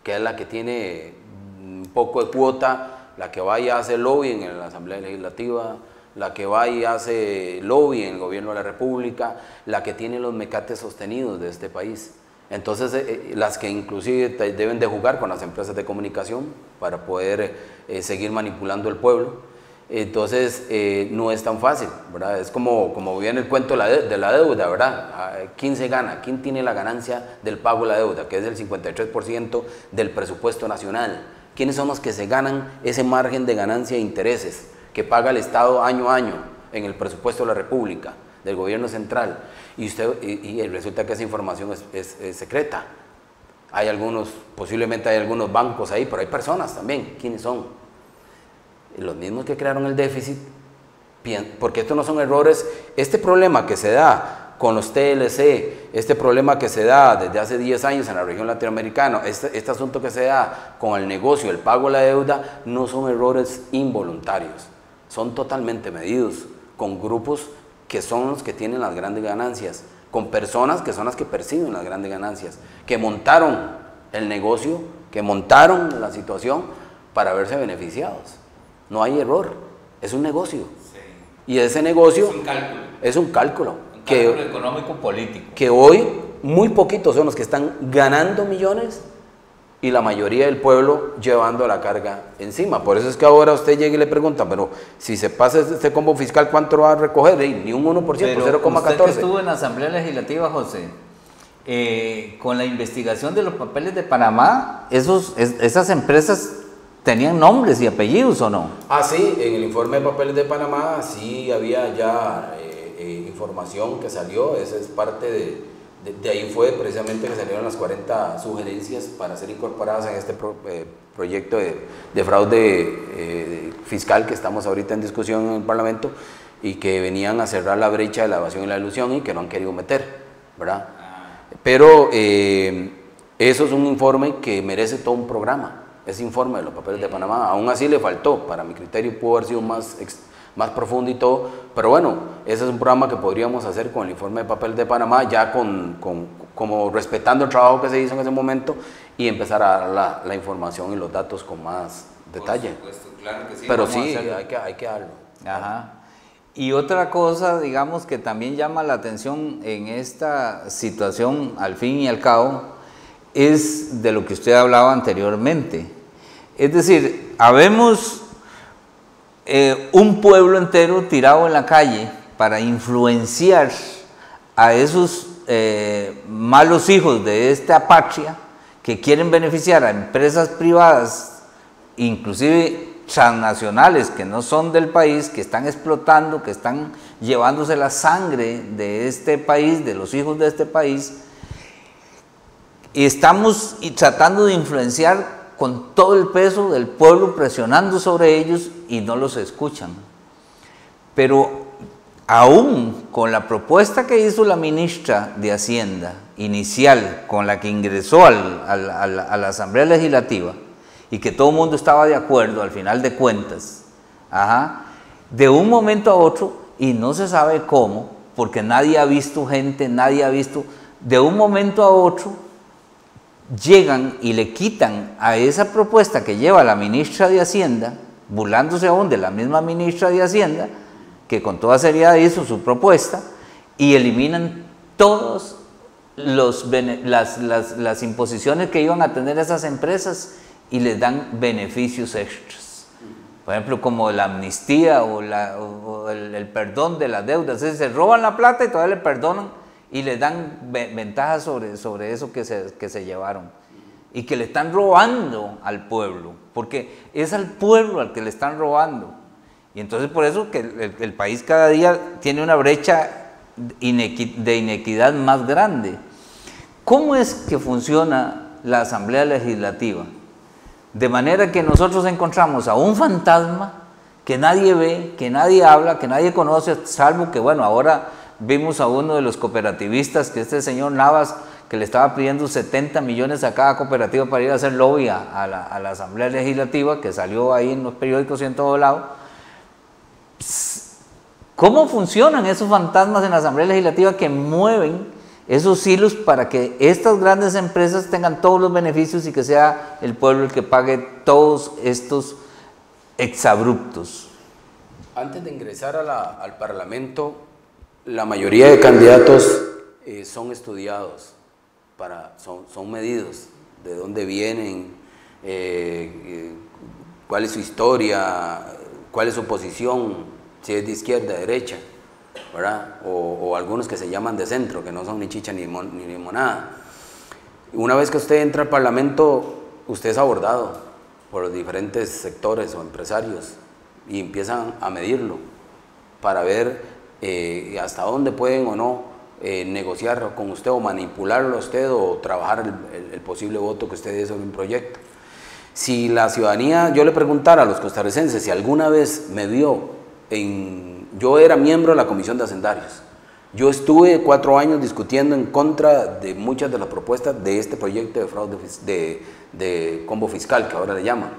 que es la que tiene un poco de cuota, la que va y hace lobby en la Asamblea Legislativa, la que va y hace lobby en el gobierno de la República, la que tiene los mecates sostenidos de este país. Entonces, las que inclusive deben de jugar con las empresas de comunicación para poder seguir manipulando el pueblo. Entonces, no es tan fácil, ¿verdad? Es como viene el cuento de la deuda, ¿verdad? ¿Quién se gana? ¿Quién tiene la ganancia del pago de la deuda? Que es el 53% del presupuesto nacional. ¿Quiénes son los que se ganan ese margen de ganancia e intereses que paga el Estado año a año en el presupuesto de la República, del gobierno central? Y resulta que esa información es secreta. Hay posiblemente hay algunos bancos ahí, pero hay personas también. ¿Quiénes son? Los mismos que crearon el déficit, porque estos no son errores. Este problema que se da con los TLC, este problema que se da desde hace 10 años en la región latinoamericana, este asunto que se da con el negocio, el pago de la deuda, no son errores involuntarios, son totalmente medidos, con grupos que son los que tienen las grandes ganancias, con personas que son las que perciben las grandes ganancias, que montaron el negocio, que montaron la situación para verse beneficiados. No hay error, es un negocio. Sí. Y ese negocio es un cálculo económico-político. Que hoy muy poquitos son los que están ganando millones y la mayoría del pueblo llevando la carga encima. Por eso es que ahora usted llega y le pregunta, pero si se pasa este combo fiscal, ¿cuánto va a recoger? Ni un 1%, 0,14%. Usted que estuvo en la Asamblea Legislativa, José, con la investigación de los papeles de Panamá, esas empresas ¿tenían nombres y apellidos o no? Sí, en el informe de papeles de Panamá sí había ya información que salió. Esa es parte de ahí fue precisamente que salieron las 40 sugerencias para ser incorporadas en este proyecto de fraude fiscal que estamos ahorita en discusión en el Parlamento y que venían a cerrar la brecha de la evasión y la elusión y que no han querido meter, ¿verdad? Pero eso es un informe que merece todo un programa. Ese informe de los papeles de Panamá, aún así le faltó, para mi criterio pudo haber sido más profundo y todo, pero bueno, ese es un programa que podríamos hacer con el informe de papeles de Panamá, ya como respetando el trabajo que se hizo en ese momento y empezar a dar la información y los datos con más detalle. Por supuesto, claro que sí. Pero sí, hay que darlo. Ajá. Y otra cosa, digamos, que también llama la atención en esta situación, al fin y al cabo, es de lo que usted hablaba anteriormente. Es decir, habemos un pueblo entero tirado en la calle para influenciar a esos malos hijos de esta patria que quieren beneficiar a empresas privadas, inclusive transnacionales que no son del país, que están explotando, que están llevándose la sangre de este país, de los hijos de este país. Y estamos tratando de influenciar con todo el peso del pueblo, presionando sobre ellos y no los escuchan. Pero aún con la propuesta que hizo la ministra de Hacienda inicial, con la que ingresó a la Asamblea Legislativa, y que todo el mundo estaba de acuerdo al final de cuentas, de un momento a otro, y no se sabe cómo, porque nadie ha visto gente, nadie ha visto, de un momento a otro, llegan y le quitan a esa propuesta que lleva la ministra de Hacienda, burlándose aún de la misma ministra de Hacienda, que con toda seriedad hizo su propuesta, y eliminan todas las imposiciones que iban a tener esas empresas y les dan beneficios extras. Por ejemplo, como la amnistía o el perdón de las deudas. Se roban la plata y todavía le perdonan y les dan ventajas sobre eso que se llevaron. Y que le están robando al pueblo, porque es al pueblo al que le están robando. Y entonces por eso que el país cada día tiene una brecha de inequidad más grande. ¿Cómo es que funciona la Asamblea Legislativa? De manera que nosotros encontramos a un fantasma que nadie ve, que nadie habla, que nadie conoce, salvo que, bueno, ahora vimos a uno de los cooperativistas, que este señor Navas, que le estaba pidiendo 70 millones a cada cooperativa para ir a hacer lobby a la Asamblea Legislativa, que salió ahí en los periódicos y en todo lado. ¿Cómo funcionan esos fantasmas en la Asamblea Legislativa que mueven esos hilos para que estas grandes empresas tengan todos los beneficios y que sea el pueblo el que pague todos estos exabruptos? Antes de ingresar al Parlamento, la mayoría de candidatos son estudiados, son medidos, de dónde vienen, cuál es su historia, cuál es su posición, si es de izquierda, derecha, ¿verdad? O algunos que se llaman de centro, que no son ni chicha ni limonada. Una vez que usted entra al Parlamento, usted es abordado por los diferentes sectores o empresarios y empiezan a medirlo para ver hasta dónde pueden o no negociar con usted o manipularlo a usted o trabajar el posible voto que usted dé sobre un proyecto. Si la ciudadanía, yo le preguntara a los costarricenses si alguna vez me vio yo era miembro de la Comisión de Hacendarios. Yo estuve 4 años discutiendo en contra de muchas de las propuestas de este proyecto de fraude de combo fiscal, que ahora le llaman.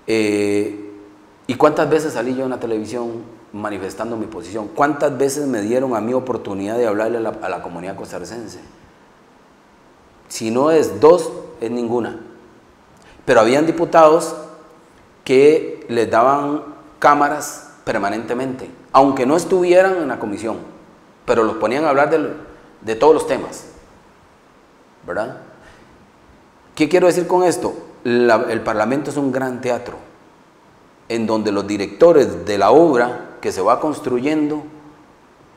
¿Y cuántas veces salí yo en la televisión manifestando mi posición? ¿Cuántas veces me dieron a mí oportunidad de hablarle a la comunidad costarricense? Si no es 2, es ninguna. Pero habían diputados que les daban cámaras permanentemente, aunque no estuvieran en la comisión, pero los ponían a hablar de todos los temas, ¿verdad? ¿Qué quiero decir con esto? El Parlamento es un gran teatro, en donde los directores de la obra que se va construyendo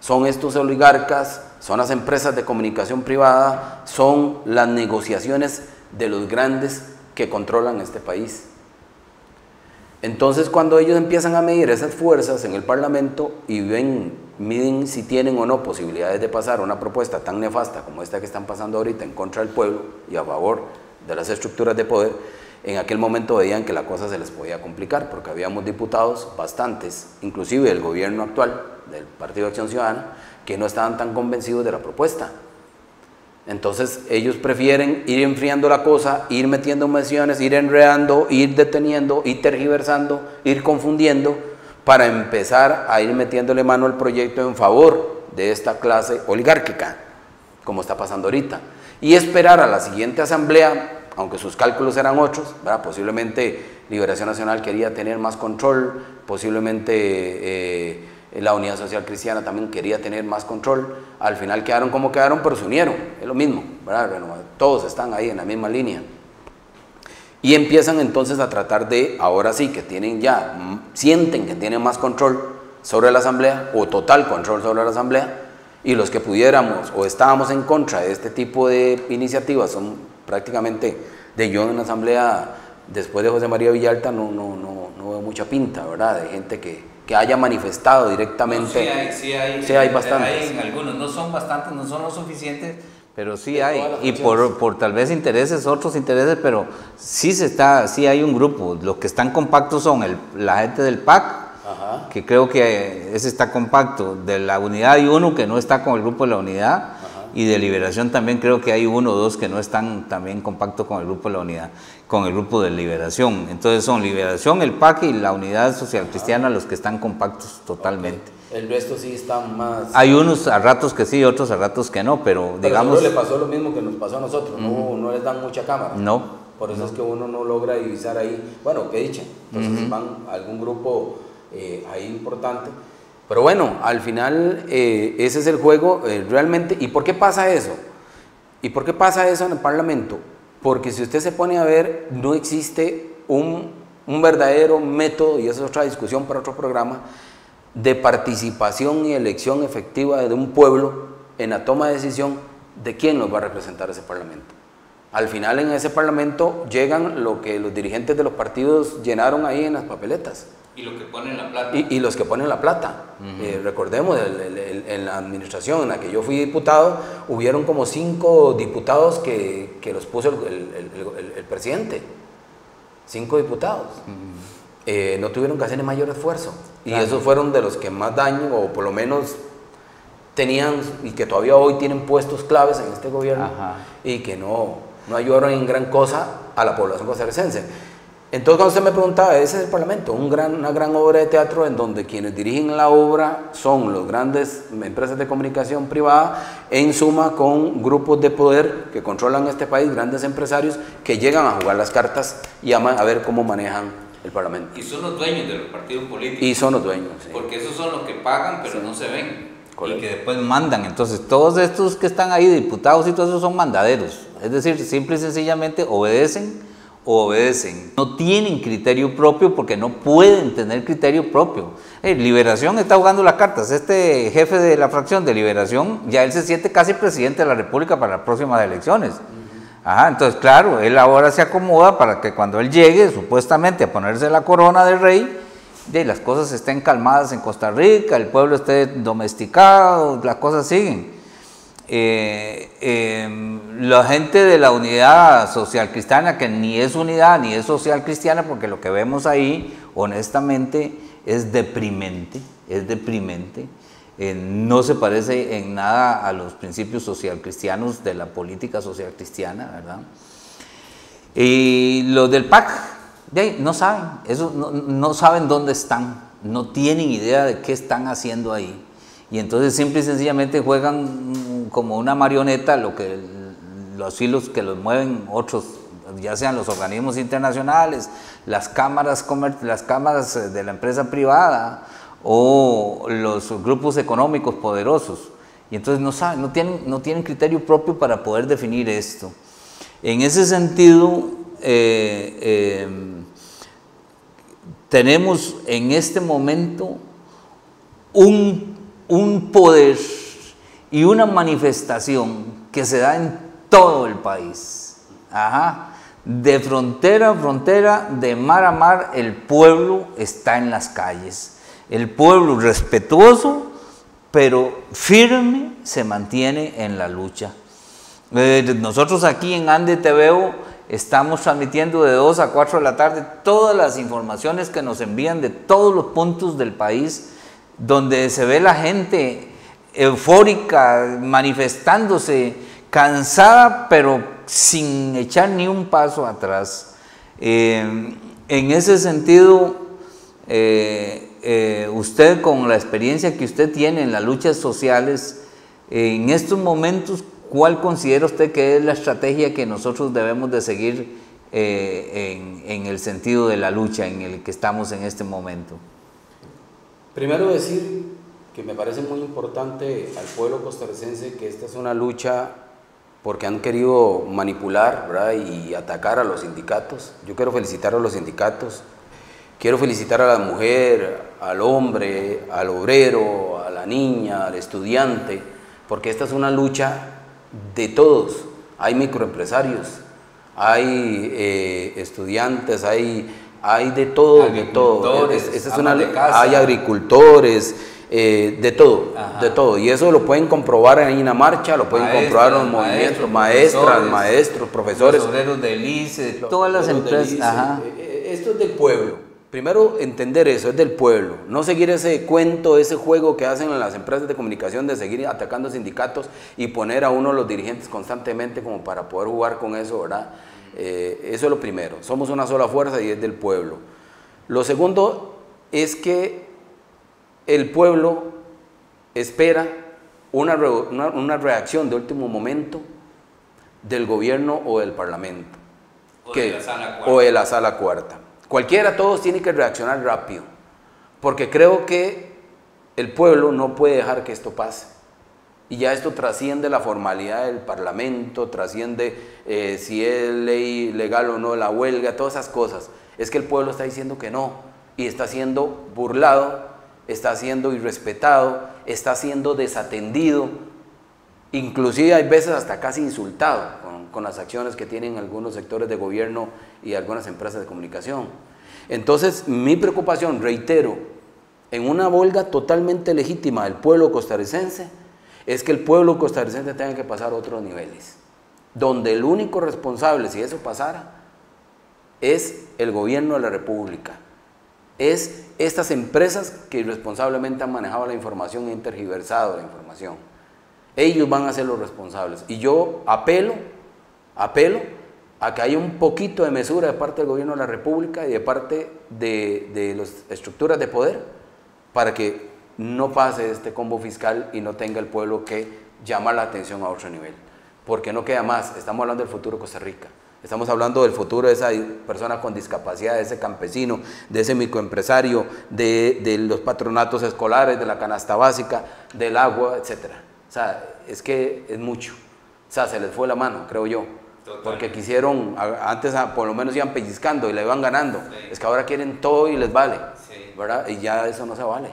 son estos oligarcas, son las empresas de comunicación privada, son las negociaciones de los grandes que controlan este país. Entonces, cuando ellos empiezan a medir esas fuerzas en el Parlamento y miden si tienen o no posibilidades de pasar una propuesta tan nefasta como esta que están pasando ahorita en contra del pueblo y a favor de las estructuras de poder, en aquel momento veían que la cosa se les podía complicar, porque habíamos diputados, bastantes, inclusive del gobierno actual, del Partido de Acción Ciudadana, que no estaban tan convencidos de la propuesta. Entonces ellos prefieren ir enfriando la cosa, ir metiendo menciones, ir enredando, ir deteniendo, ir tergiversando, ir confundiendo, para empezar a ir metiéndole mano al proyecto en favor de esta clase oligárquica, como está pasando ahorita, y esperar a la siguiente asamblea, aunque sus cálculos eran otros, ¿verdad? Posiblemente Liberación Nacional quería tener más control, posiblemente la Unidad Social Cristiana también quería tener más control. Al final quedaron como quedaron, pero se unieron, es lo mismo, ¿verdad? Bueno, todos están ahí en la misma línea. Y empiezan entonces a tratar de, ahora sí, que sienten que tienen más control sobre la asamblea, o total control sobre la asamblea, y los que pudiéramos o estábamos en contra de este tipo de iniciativas son prácticamente yo en la asamblea, después de José María Villalta, no veo mucha pinta, ¿verdad? De gente que haya manifestado directamente. No, sí hay bastantes. Hay algunos, no son bastantes, no son lo suficientes, pero sí hay, y por tal vez otros intereses, pero sí hay un grupo. Los que están compactos son la gente del PAC Ajá. que creo que ese está compacto. De la unidad hay uno que no está con el grupo de la unidad. Ajá. Y de Liberación también creo que hay uno o dos que no están también compactos con el grupo de la unidad, con el grupo de Liberación. Entonces son Liberación, el PAC y la Unidad Social Cristiana los que están compactos totalmente. Okay. El resto sí están más... Hay unos a ratos que sí, otros a ratos que no, pero digamos... Pero le pasó lo mismo que nos pasó a nosotros, no les dan mucha cámara. No. Por eso es que uno no logra divisar ahí, bueno, qué dicha, entonces van a algún grupo ahí importante. Pero bueno, al final ese es el juego realmente. ¿Y por qué pasa eso? ¿Y por qué pasa eso en el Parlamento? Porque si usted se pone a ver, no existe un verdadero método, y eso es otra discusión para otro programa, de participación y elección efectiva de un pueblo en la toma de decisión de quién nos va a representar ese Parlamento. Al final en ese Parlamento llegan lo que los dirigentes de los partidos llenaron ahí en las papeletas. Y los que ponen la plata. Y los que ponen la plata. Recordemos, en la administración en la que yo fui diputado, hubieron como 5 diputados que los puso el presidente. 5 diputados. No tuvieron que hacer mayor esfuerzo. Y esos fueron de los que más daño, o por lo menos tenían, y que todavía hoy tienen puestos claves en este gobierno, y que no ayudaron en gran cosa a la población costarricense. Entonces, cuando usted me preguntaba, ese es el Parlamento, una gran obra de teatro en donde quienes dirigen la obra son las grandes empresas de comunicación privada, en suma con grupos de poder que controlan este país, grandes empresarios que llegan a jugar las cartas y a ver cómo manejan el Parlamento. Y son los dueños de los partidos políticos. Y son los dueños, sí. Porque esos son los que pagan, pero no se ven. Correcto. Y que después mandan. Entonces, todos estos que están ahí, diputados y todos esos, son mandaderos. Es decir, simple y sencillamente obedecen. No tienen criterio propio porque no pueden tener criterio propio. Liberación está jugando las cartas. Este jefe de la fracción de Liberación, ya él se siente casi presidente de la República para las próximas elecciones. Entonces, claro, él ahora se acomoda para que cuando él llegue, supuestamente, a ponerse la corona de rey, las cosas estén calmadas en Costa Rica, el pueblo esté domesticado, las cosas siguen. La gente de la Unidad Social Cristiana, que ni es unidad ni es social cristiana, porque lo que vemos ahí, honestamente, es deprimente, no se parece en nada a los principios social cristianos de la política social cristiana, ¿verdad? Y los del PAC, no saben, no saben dónde están, no tienen idea de qué están haciendo ahí. Y entonces simple y sencillamente juegan como una marioneta, los hilos que los mueven otros, ya sean los organismos internacionales, las cámaras de la empresa privada o los grupos económicos poderosos. Y entonces no saben, no tienen criterio propio para poder definir esto. En ese sentido, tenemos en este momento un poder y una manifestación que se da en todo el país. De frontera a frontera, de mar a mar, el pueblo está en las calles. El pueblo respetuoso, pero firme, se mantiene en la lucha. Nosotros aquí en Ande TVO estamos transmitiendo de 2 a 4 de la tarde todas las informaciones que nos envían de todos los puntos del país, donde se ve la gente eufórica, manifestándose, cansada, pero sin echar ni un paso atrás. En ese sentido, usted, con la experiencia que usted tiene en las luchas sociales, en estos momentos, ¿cuál considera usted que es la estrategia que nosotros debemos de seguir en el sentido de la lucha en el que estamos en este momento? Primero decir que me parece muy importante al pueblo costarricense que esta es una lucha porque han querido manipular, ¿verdad?, y atacar a los sindicatos. Yo quiero felicitar a los sindicatos, quiero felicitar a la mujer, al hombre, al obrero, a la niña, al estudiante, porque esta es una lucha de todos. Hay microempresarios, hay estudiantes, hay de todo, de todo. Hay agricultores, de todo, de todo. Y eso lo pueden comprobar en una marcha, lo pueden comprobar en los movimientos, maestros, profesores. Los obreros del ICE, todas las empresas. Esto es del pueblo. Primero, entender eso, es del pueblo, no seguir ese cuento, ese juego que hacen las empresas de comunicación de seguir atacando sindicatos y poner a uno de los dirigentes constantemente como para poder jugar con eso, ¿verdad? Eso es lo primero, somos una sola fuerza y es del pueblo. Lo segundo es que el pueblo espera una reacción de último momento del gobierno o del parlamento. O de la sala cuarta. Cualquiera, todos tienen que reaccionar rápido, porque creo que el pueblo no puede dejar que esto pase. Y ya esto trasciende la formalidad del parlamento, trasciende si es ley legal o no la huelga, todas esas cosas. Es que el pueblo está diciendo que no, y está siendo burlado, está siendo irrespetado, está siendo desatendido, inclusive hay veces hasta casi insultado con las acciones que tienen algunos sectores de gobierno y algunas empresas de comunicación. Entonces, mi preocupación, reitero, en una huelga totalmente legítima del pueblo costarricense, es que el pueblo costarricense tenga que pasar a otros niveles, donde el único responsable, si eso pasara, es el gobierno de la República, es estas empresas que irresponsablemente han manejado la información e tergiversado la información. Ellos van a ser los responsables. Y yo apelo a que haya un poquito de mesura de parte del gobierno de la República y de parte de las estructuras de poder para que no pase este combo fiscal y no tenga el pueblo que llamar la atención a otro nivel. Porque no queda más, estamos hablando del futuro de Costa Rica. Estamos hablando del futuro de esa persona con discapacidad, de ese campesino, de ese microempresario, de los patronatos escolares, de la canasta básica, del agua, etc. O sea, es que es mucho. O sea, se les fue la mano, creo yo. Total. Porque quisieron, antes por lo menos iban pellizcando y le iban ganando. Sí. Es que ahora quieren todo y les vale, sí, ¿verdad? Y ya eso no se vale.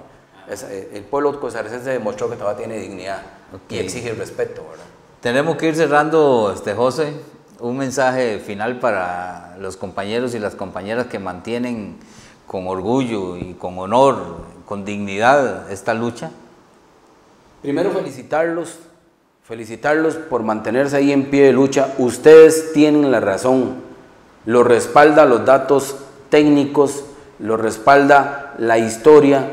El pueblo costarricense demostró que todavía tiene dignidad, okay, y exige el respeto, ¿verdad? Tenemos que ir cerrando, José. Un mensaje final para los compañeros y las compañeras que mantienen con orgullo y con honor, con dignidad esta lucha. Primero felicitarlos por mantenerse ahí en pie de lucha. Ustedes tienen la razón, lo respalda los datos técnicos, lo respalda la historia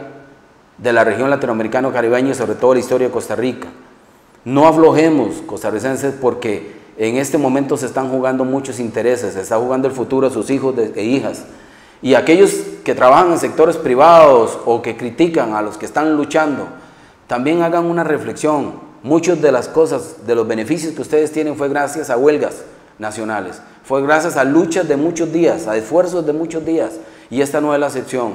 de la región latinoamericano-caribeña y sobre todo la historia de Costa Rica. No aflojemos, costarricenses, porque en este momento se están jugando muchos intereses, se está jugando el futuro de sus hijos e hijas. Y aquellos que trabajan en sectores privados o que critican a los que están luchando, también hagan una reflexión. Muchas de las cosas, de los beneficios que ustedes tienen fue gracias a huelgas nacionales, fue gracias a luchas de muchos días, a esfuerzos de muchos días, y esta no es la excepción.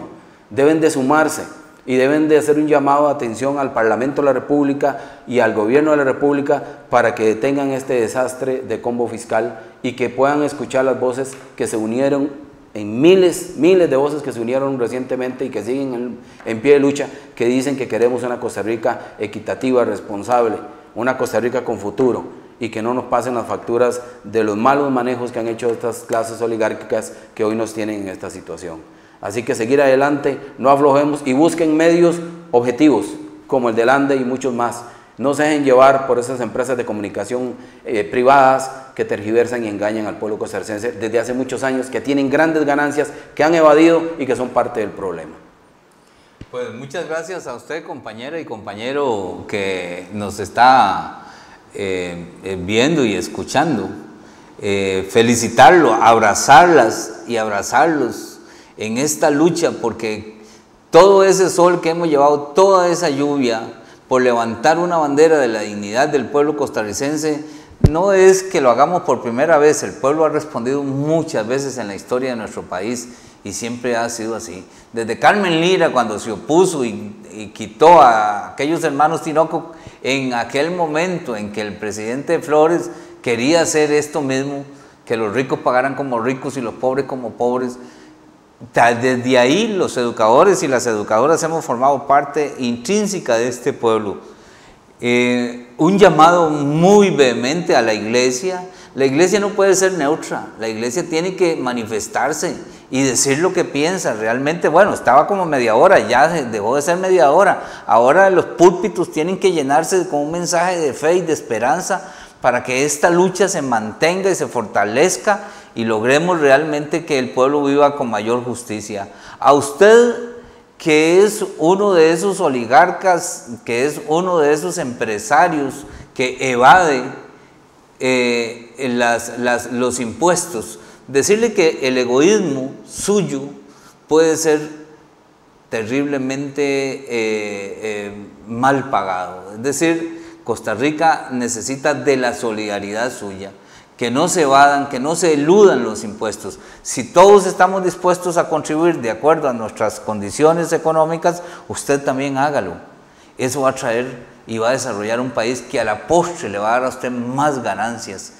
Deben de sumarse y deben de hacer un llamado de atención al Parlamento de la República y al Gobierno de la República para que detengan este desastre de combo fiscal y que puedan escuchar las voces que se unieron, en miles de voces que se unieron recientemente y que siguen en pie de lucha, que dicen que queremos una Costa Rica equitativa, responsable, una Costa Rica con futuro y que no nos pasen las facturas de los malos manejos que han hecho estas clases oligárquicas que hoy nos tienen en esta situación. Así que seguir adelante, no aflojemos y busquen medios objetivos como el del ANDE y muchos más. No se dejen llevar por esas empresas de comunicación privadas que tergiversan y engañan al pueblo costarricense desde hace muchos años, que tienen grandes ganancias, que han evadido y que son parte del problema. Pues muchas gracias a usted, compañera y compañero, que nos está viendo y escuchando. Felicitarlo, abrazarlas y abrazarlos en esta lucha, porque todo ese sol que hemos llevado, toda esa lluvia, por levantar una bandera de la dignidad del pueblo costarricense, no es que lo hagamos por primera vez. El pueblo ha respondido muchas veces en la historia de nuestro país y siempre ha sido así. Desde Carmen Lira, cuando se opuso y quitó a aquellos hermanos Tinoco, en aquel momento en que el presidente Flores quería hacer esto mismo, que los ricos pagaran como ricos y los pobres como pobres. Desde ahí los educadores y las educadoras hemos formado parte intrínseca de este pueblo. Un llamado muy vehemente a la iglesia. La iglesia no puede ser neutra, la iglesia tiene que manifestarse y decir lo que piensa. Realmente, bueno, estaba como media hora, ya dejó de ser media hora. Ahora los púlpitos tienen que llenarse con un mensaje de fe y de esperanza para que esta lucha se mantenga y se fortalezca y logremos realmente que el pueblo viva con mayor justicia. A usted, que es uno de esos oligarcas, que es uno de esos empresarios que evade los impuestos, decirle que el egoísmo suyo puede ser terriblemente mal pagado. Es decir, Costa Rica necesita de la solidaridad suya, que no se evadan, que no se eludan los impuestos. Si todos estamos dispuestos a contribuir de acuerdo a nuestras condiciones económicas, usted también hágalo. Eso va a traer y va a desarrollar un país que a la postre le va a dar a usted más ganancias.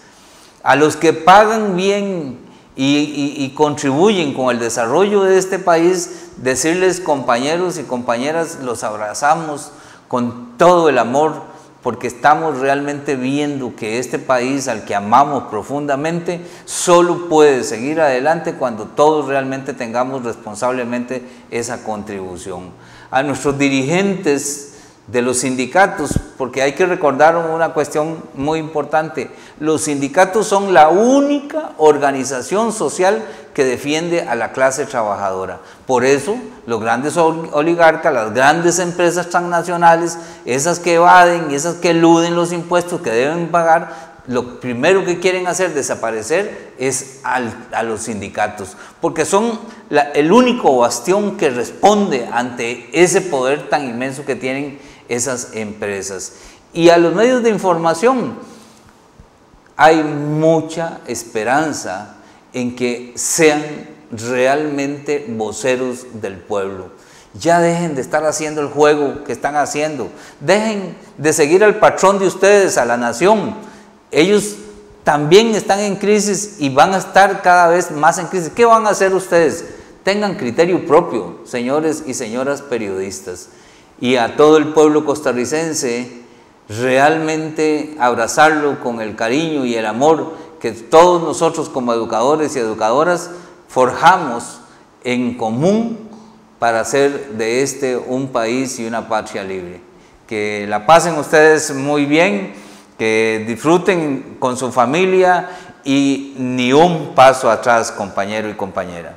A los que pagan bien y contribuyen con el desarrollo de este país, decirles, compañeros y compañeras, los abrazamos con todo el amor, porque estamos realmente viendo que este país al que amamos profundamente solo puede seguir adelante cuando todos realmente tengamos responsablemente esa contribución. A nuestros dirigentes de los sindicatos, porque hay que recordar una cuestión muy importante: los sindicatos son la única organización social que defiende a la clase trabajadora. Por eso los grandes oligarcas, las grandes empresas transnacionales, esas que evaden y esas que eluden los impuestos que deben pagar, lo primero que quieren hacer desaparecer es a los sindicatos, porque son el único bastión que responde ante ese poder tan inmenso que tienen esas empresas. Y a los medios de información, hay mucha esperanza en que sean realmente voceros del pueblo. Ya dejen de estar haciendo el juego que están haciendo, dejen de seguir al patrón de ustedes, a la nación. Ellos también están en crisis y van a estar cada vez más en crisis. ¿Qué van a hacer ustedes? Tengan criterio propio, señores y señoras periodistas. Y a todo el pueblo costarricense, realmente abrazarlo con el cariño y el amor que todos nosotros como educadores y educadoras forjamos en común para hacer de este un país y una patria libre. Que la pasen ustedes muy bien, que disfruten con su familia y ni un paso atrás, compañero y compañera.